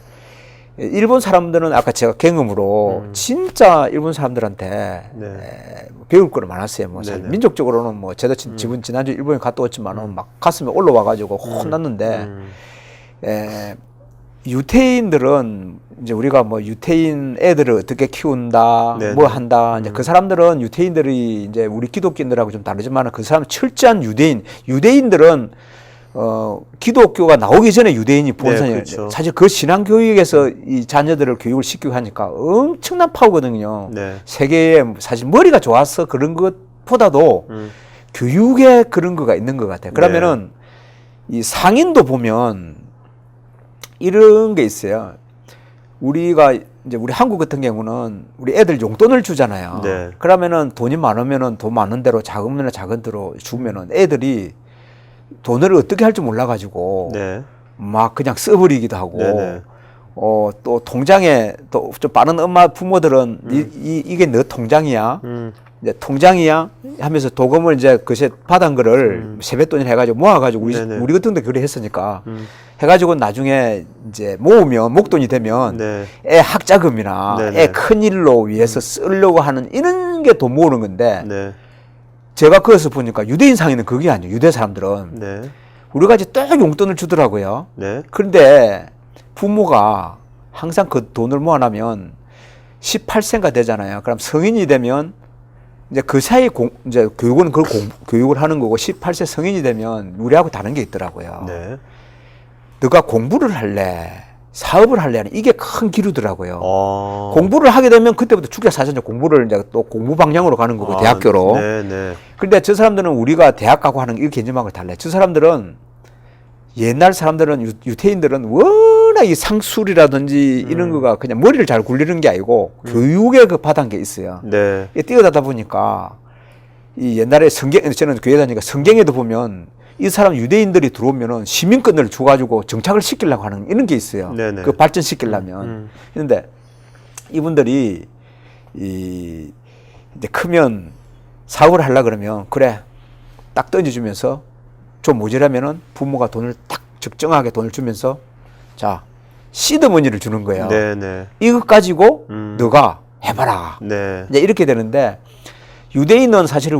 B: 일본 사람들은 아까 제가 경험으로 진짜 일본 사람들한테
A: 네.
B: 배울 거는 많았어요. 사실
A: 네네.
B: 민족적으로는 저도 지금 지난주 일본에 갔다 왔지만은 막 가슴에 올라와가지고 혼났는데 유태인들은 이제 우리가 유태인 애들을 어떻게 키운다,
A: 네네.
B: 뭐 한다. 이제 그 사람들은 유태인들이 이제 우리 기독교인들하고 좀 다르지만 그 사람 철저한 유대인들은 기독교가 나오기 전에 유대인이 본산이에요.
A: 네, 그렇죠.
B: 사실 그 신앙 교육에서 이 자녀들을 교육을 시키고 하니까 엄청난 파워거든요.
A: 네.
B: 세계에 사실 머리가 좋아서 그런 것보다도 교육에 그런 거가 있는 것 같아요. 그러면은 이 상인도 보면 이런 게 있어요. 우리가 이제 우리 한국 같은 경우는 우리 애들 용돈을 주잖아요.
A: 네.
B: 그러면은 돈이 많으면은 돈 많은 대로 작으면 작은 대로 주면은 애들이 돈을 어떻게 할 줄 몰라가지고
A: 네.
B: 막 그냥 써버리기도 하고
A: 네네.
B: 또 통장에 또 좀 빠른 엄마 부모들은 이게 너 통장이야? 이제 통장이야? 하면서 도금을 이제 그새 받은 거를 세뱃돈을 해가지고 모아가지고 우리 같은 데 그래 했으니까 해가지고 나중에 이제 모으면 목돈이 되면
A: 네.
B: 애 학자금이나
A: 네네.
B: 애 큰일로 위해서 쓰려고 하는 이런 게 돈 모으는 건데
A: 네.
B: 제가 거기서 보니까 유대인 상인은 그게 아니에요. 유대 사람들은
A: 네.
B: 우리가 이제 딱 용돈을 주더라고요.
A: 네.
B: 그런데 부모가 항상 그 돈을 모아놓으면 18세가 되잖아요. 그럼 성인이 되면 이제 그 사이 이제 교육은 그걸 교육을 하는 거고 18세 성인이 되면 우리하고 다른 게 있더라고요.
A: 네.
B: 너가 공부를 할래? 사업을 할래? 이게 큰 기류더라고요.
A: 어.
B: 공부를 하게 되면 그때부터 축약사전적 공부를 이제 또 공부 방향으로 가는 거고 대학교로.
A: 네네.
B: 근데 저 사람들은 우리가 대학 가고 하는 이 개념하고 달라요. 저 사람들은 옛날 사람들은 유태인들은 워낙 이 상술이라든지 이런 거가 그냥 머리를 잘 굴리는 게 아니고 교육에 그 바탕 게 있어요.
A: 네.
B: 뛰어다다 보니까 이 옛날에 저는 교회 다니니까 성경에도 보면 이 사람 유대인들이 들어오면은 시민권을 줘가지고 정착을 시키려고 하는 이런 게 있어요.
A: 네네.
B: 그 발전시키려면. 그런데 이분들이 이제 크면 사업을 하려 그러면 그래 딱 던져주면서 좀 모자라면은 부모가 돈을 딱 적정하게 돈을 주면서 자 시드머니를 주는 거예요.
A: 네네.
B: 이것 가지고 너가 해봐라.
A: 네.
B: 이제 이렇게 되는데 유대인은 사실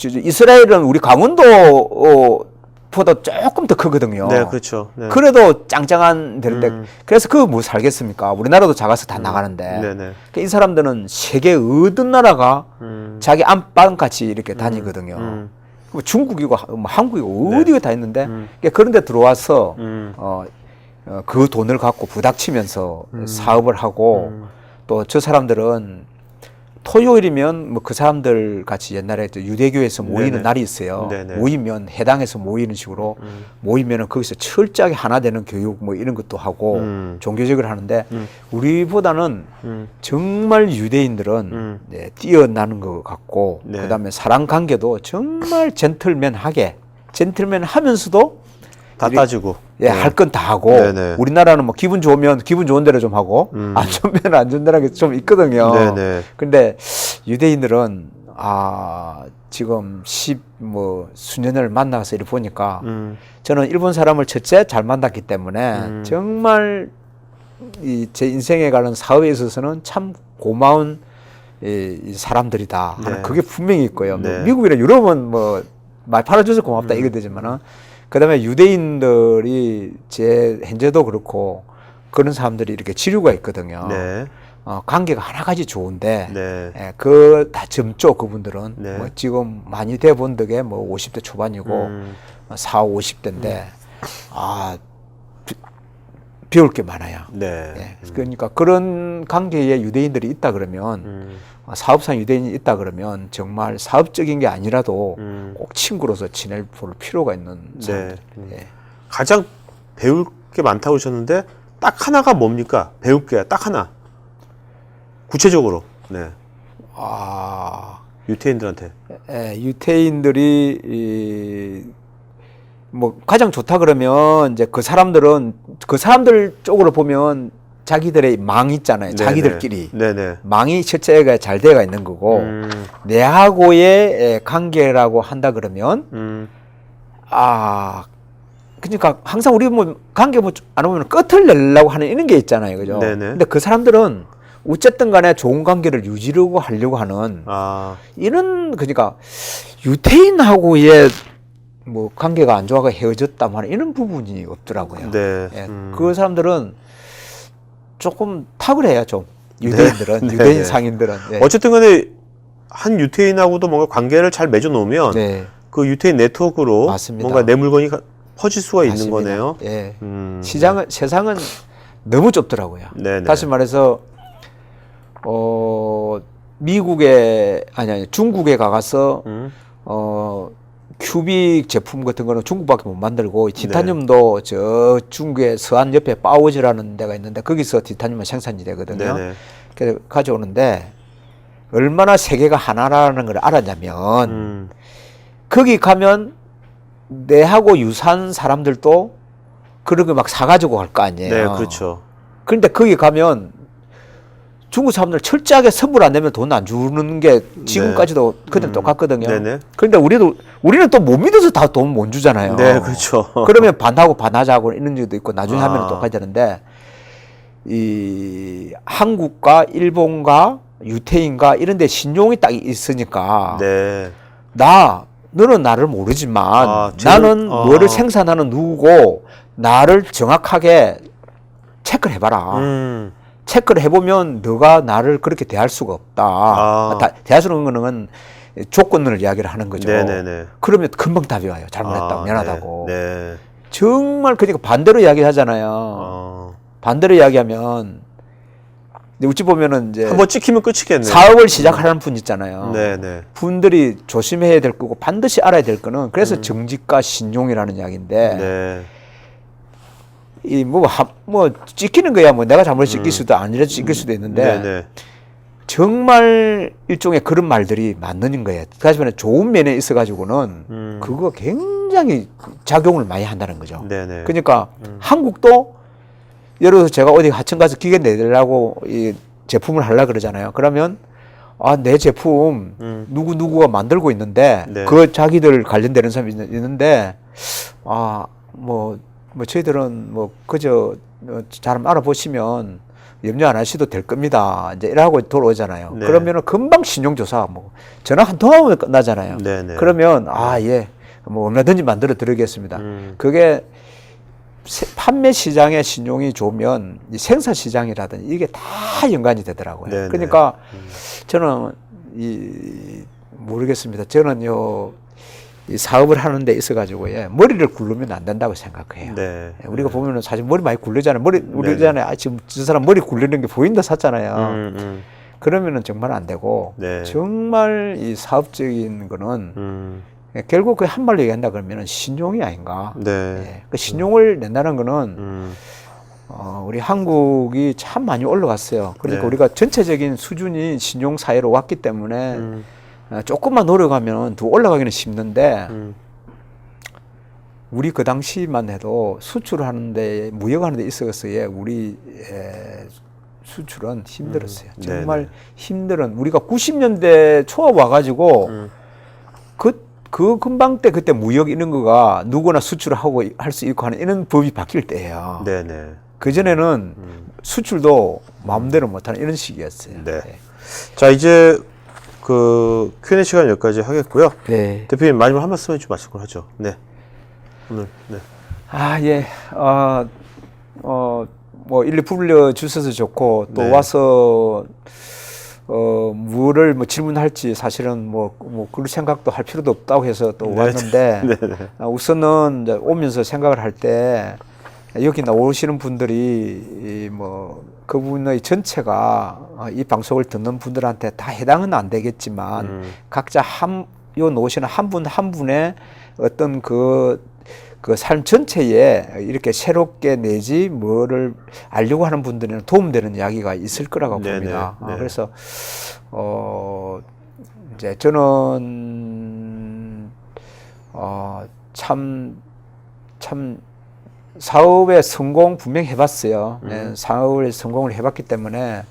B: 이스라엘은 우리 강원도 보다 조금 더 크거든요.
A: 네, 그렇죠. 네.
B: 그래도 짱짱한 데인데 그래서 그거 뭐 살겠습니까? 우리나라도 작아서 다 나가는데
A: 네네.
B: 그러니까 이 사람들은 세계 어떤 나라가 자기 안방 같이 이렇게 다니거든요. 뭐 중국이고 뭐 한국이고 어디가 다 있는데 그러니까 그런 데 들어와서 그 돈을 갖고 부닥치면서 사업을 하고 또 저 사람들은 토요일이면 뭐 그 사람들 같이 옛날에 또 유대교에서 모이는
A: 네네.
B: 날이 있어요.
A: 네네.
B: 모이면 해당에서 모이는 식으로 모이면은 거기서 철저하게 하나 되는 교육 뭐 이런 것도 하고 종교적으로 하는데 우리보다는 정말 유대인들은 네, 뛰어나는 것 같고
A: 네.
B: 그다음에 사람 관계도 정말 젠틀맨하면서도
A: 다 따지고.
B: 예, 할 건 다 하고
A: 네네.
B: 우리나라는 뭐 기분 좋으면 기분 좋은 대로 좀 하고 안 좋으면 안 좋은 대로 좀 있거든요.
A: 네네.
B: 근데 유대인들은 지금 수년을 만나서 이렇게 보니까 저는 일본 사람을 첫째 잘 만났기 때문에 정말 제 인생에 관한 사업에 있어서는 참 고마운 이 사람들이다 하는
A: 네.
B: 그게 분명히 있고요.
A: 네.
B: 미국이나 유럽은 뭐 말 팔아줘서 고맙다 이게 되지만은 그다음에 유대인들이 제 현재도 그렇고 그런 사람들이 이렇게 지류가 있거든요.
A: 네.
B: 관계가 하나같이 좋은데
A: 네.
B: 예, 그 다 젊죠 그분들은
A: 네.
B: 뭐 지금 많이 돼 본 덕에 뭐 50대 초반이고 40, 50대인데 배울 게 많아요.
A: 네.
B: 예, 그러니까 그런 관계에 유대인들이 있다 그러면 사업상 유대인이 있다 그러면 정말 사업적인 게 아니라도 꼭 친구로서 지낼 필요가 있는 사람들. 예.
A: 가장 배울 게 많다고 하셨는데 딱 하나가 뭡니까? 배울 게 딱 하나. 구체적으로. 네. 유태인들한테.
B: 예, 유태인들이 뭐 가장 좋다 그러면 이제 그 사람들 쪽으로 보면 자기들의 망 있잖아요.
A: 네네.
B: 자기들끼리
A: 네네.
B: 망이 실제가 잘 되어 있는 거고 내하고의 관계라고 한다 그러면 그러니까 항상 우리 뭐 관계 뭐 안 보면 끝을 내려고 하는 이런 게 있잖아요, 그죠?
A: 네네.
B: 근데 그 사람들은 어쨌든 간에 좋은 관계를 유지하려고 하려고 하는 이런 그러니까 유태인하고의 뭐 관계가 안 좋아가 헤어졌다 하는 이런 부분이 없더라고요.
A: 네.
B: 예, 그 사람들은 조금 탁월해요, 좀 유대인들은
A: 네.
B: 유대인
A: 네.
B: 상인들은. 예.
A: 어쨌든 간에 한 유태인하고도 뭔가 관계를 잘 맺어 놓으면
B: 네.
A: 그 유태인 네트워크로
B: 맞습니다.
A: 뭔가 내 물건이 퍼질 수가 있는
B: 맞습니다.
A: 거네요.
B: 예. 세상은 너무 좁더라고요.
A: 네네.
B: 다시 말해서 중국에 가서 큐빅 제품 같은 거는 중국밖에 못 만들고 티타늄도 저 중국의 서안 옆에 빠오즈라는 데가 있는데 거기서 티타늄은 생산이 되거든요.
A: 네네.
B: 그래서 가져오는데 얼마나 세계가 하나라는 걸 알았냐면 거기 가면 내하고 유사한 사람들도 그런 거 막 사가지고 갈 거 아니에요.
A: 네, 그렇죠.
B: 그런데 거기 가면 중국 사람들 철저하게 선물 안 내면 돈 안 주는 게 지금까지도 그때 똑같거든요.
A: 네네.
B: 그런데 우리는 또 못 믿어서 다 돈 못 주잖아요.
A: 네, 그렇죠.
B: 그러면 반하고 반하자고 이런 적도 있고 나중에 하면 똑같이 되는데 이 한국과 일본과 유태인과 이런 데 신용이 딱 있으니까
A: 네.
B: 너는 나를 모르지만
A: 제일-
B: 나는 뭐를 생산하는 누구고 나를 정확하게 체크를 해봐라. 체크를 해보면 너가 나를 그렇게 대할 수가 없다. 대할 수 없는 거는 조건을 이야기를 하는 거죠.
A: 네네네.
B: 그러면 금방 답이 와요. 잘못했다. 미안하다고.
A: 네.
B: 정말 그러니까 반대로 이야기하잖아요. 반대로 이야기하면 근데 어찌 보면은 이제
A: 한번 찍히면 끝이겠네요.
B: 사업을 시작하는 분 있잖아요.
A: 네네.
B: 분들이 조심해야 될 거고 반드시 알아야 될 거는 그래서 정직과 신용이라는 이야기인데
A: 네.
B: 이 뭐 찍히는 거야 뭐 내가 잘못 찍힐 수도 아니라 찍힐 수도 있는데
A: 네네.
B: 정말 일종의 그런 말들이 맞는 거예요. 다시 말해 좋은 면에 있어가지고는 그거 굉장히 작용을 많이 한다는 거죠.
A: 네네.
B: 그러니까 한국도 예를 들어서 제가 어디 하청 가서 기계 내려고 이 제품을 하려 그러잖아요. 그러면 내 제품 누구가 만들고 있는데
A: 네.
B: 그 자기들 관련되는 사람이 있는데 저희들은 뭐 그저 잘 알아보시면 염려 안 하셔도 될 겁니다. 이제 이러고 돌아오잖아요.
A: 네.
B: 그러면은 금방 신용조사 전화 한 통화하면 끝나잖아요.
A: 네네.
B: 그러면 뭐 얼마든지 만들어 드리겠습니다. 그게 판매 시장의 신용이 좋으면 이 생산 시장이라든지 이게 다 연관이 되더라고요.
A: 네네.
B: 그러니까 저는 모르겠습니다. 저는요 이 사업을 하는 데 있어가지고 머리를 굴르면 안 된다고 생각해요.
A: 네.
B: 우리가 보면은 사실 머리 많이 굴리잖아요. 굴리잖아요. 지금 저 사람 머리 굴리는 게 보인다 샀잖아요. 그러면은 정말 안 되고
A: 네.
B: 정말 이 사업적인 거는 결국 그 한 말로 얘기한다 그러면은 신용이 아닌가.
A: 네.
B: 예. 그 신용을 낸다는 거는 우리 한국이 참 많이 올라갔어요. 그러니까
A: 네.
B: 우리가 전체적인 수준이 신용 사회로 왔기 때문에 조금만 노력하면 더 올라가기는 쉽는데 우리 그 당시만 해도 수출하는데 무역하는데 있어서의 우리 수출은 힘들었어요. 정말
A: 네네.
B: 힘들은 우리가 90년대 초 와가지고 그 금방 때 그때 무역 이런 거가 누구나 수출하고 할 수 있고 하는 이런 법이 바뀔 때예요.
A: 네네.
B: 그 전에는 수출도 마음대로 못하는 이런 시기였어요.
A: 네. 자, 이제 그 Q&A 시간 여기까지 하겠고요.
B: 네.
A: 대표님 마지막 한 말씀 해주시고 마치고 하죠. 네. 오늘 네.
B: 예. 뭐 일리 불려 주셔서 좋고 또
A: 네.
B: 와서 뭐를 뭐 질문할지 사실은 뭐 그럴 생각도 할 필요도 없다고 해서 또
A: 네.
B: 왔는데
A: 네네.
B: 우선은 이제 오면서 생각을 할 때 여기 나오시는 분들이 뭐 그분의 전체가 이 방송을 듣는 분들한테 다 해당은 안 되겠지만 각자 요 노시는 한 분 한 분의 어떤 그 삶 전체에 이렇게 새롭게 내지 뭐를 알려고 하는 분들에는 도움되는 이야기가 있을 거라고
A: 네네.
B: 봅니다.
A: 네.
B: 그래서 이제 저는 참 사업의 성공 분명히 해봤어요. 네, 사업의 성공을 해봤기 때문에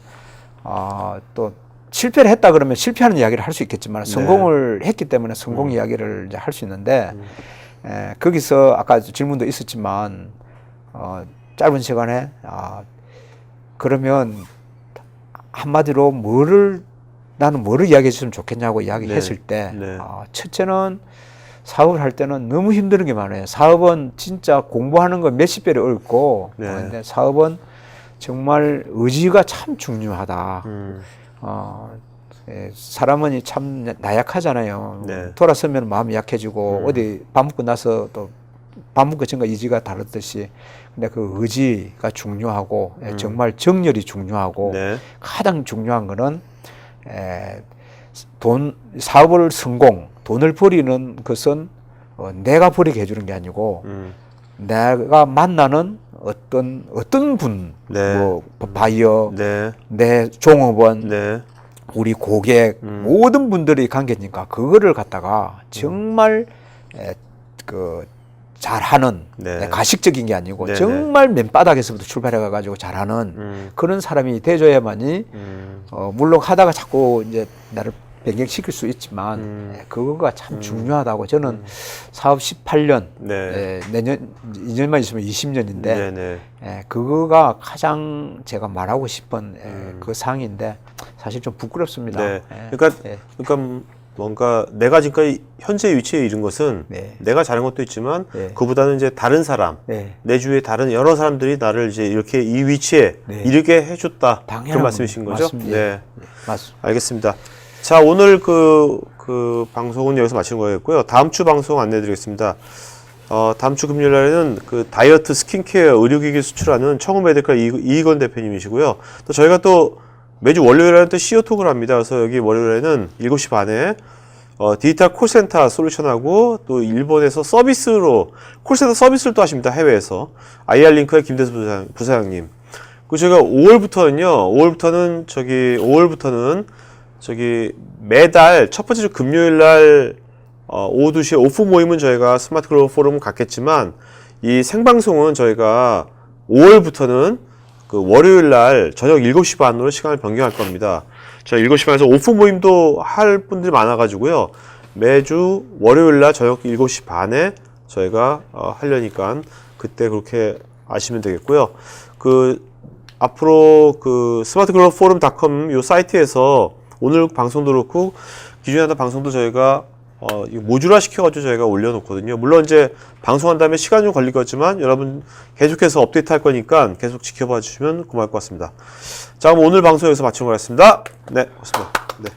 B: 또 실패를 했다 그러면 실패하는 이야기를 할 수 있겠지만 성공을 했기 때문에 성공 이야기를 이제 할 수 있는데 거기서 아까 질문도 있었지만 짧은 시간에 그러면 한마디로 나는 뭐를 이야기해 줬으면 좋겠냐고 이야기했을 때 첫째는 사업을 할 때는 너무 힘든 게 많아요. 사업은 진짜 공부하는 거 몇십 배를 어렵고 근데 사업은 정말 의지가 참 중요하다. 사람은 참 나약하잖아요.
A: 네.
B: 돌아서면 마음이 약해지고 어디 밥 먹고 나서 또 밥 먹고 전과 의지가 다르듯이 근데 그 의지가 중요하고 정말 정열이 중요하고 가장 중요한 거는 사업을 돈을 버리는 것은 내가 버리게 해주는 게 아니고 내가 만나는 어떤 분, 뭐 바이어, 내 종업원, 우리 고객 모든 분들이 관계니까 그거를 갖다가 정말 잘하는 가식적인 게 아니고 정말 맨바닥에서부터 출발해 가지고 잘하는 그런 사람이 돼줘야만이 물론 하다가 자꾸 이제 나를 변경시킬 수 있지만 그거가 참 중요하다고 저는 사업 18년 내년 2년만 있으면 20년인데 그거가 가장 제가 말하고 싶은 그 상인데 사실 좀 부끄럽습니다.
A: 그러니까 뭔가 내가 지금까지 현재 위치에 이른 것은 내가 잘한 것도 있지만 그보다는 이제 다른 사람, 내 주위에 다른 여러 사람들이 나를 이제 이렇게 이 위치에 이르게 해줬다. 그런 말씀이신 거죠?
B: 맞습니다.
A: 네,
B: 맞습니다.
A: 알겠습니다. 자, 오늘 그 방송은 여기서 마치는 거였고요. 다음 주 방송 안내드리겠습니다. 다음 주 금요일 날에는 그 다이어트 스킨케어 의료기기 수출하는 청우메디컬 이희건 대표님이시고요. 또 저희가 또 매주 월요일에는 또 CO2를 합니다. 그래서 여기 월요일에는 7시 반에 디지털 콜센터 솔루션하고 또 일본에서 서비스로 콜센터 서비스를 또 하십니다. 해외에서 IR링크의 김대수 부사장님. 그리고 저희가 5월부터는 저기 매달 첫 번째 주 금요일 날 오후 2시에 오프 모임은 저희가 스마트 글로벌 포럼 갖겠지만 이 생방송은 저희가 5월부터는 그 월요일 날 저녁 7시 반으로 시간을 변경할 겁니다. 저희 7시 반에서 오프 모임도 할 분들이 많아가지고요. 매주 월요일 날 저녁 7시 반에 저희가 하려니까 그때 그렇게 아시면 되겠고요. 앞으로 스마트 글로벌 포럼.com 요 사이트에서 오늘 방송도 그렇고 기존에 하던 방송도 저희가 모듈화 시켜가지고 저희가 올려놓거든요. 물론 이제 방송한 다음에 시간이 좀 걸리겠지만 여러분 계속해서 업데이트 할 거니까 계속 지켜봐 주시면 고마울 것 같습니다. 자, 그럼 오늘 방송 여기서 마치는 것 같습니다. 네, 고맙습니다. 네.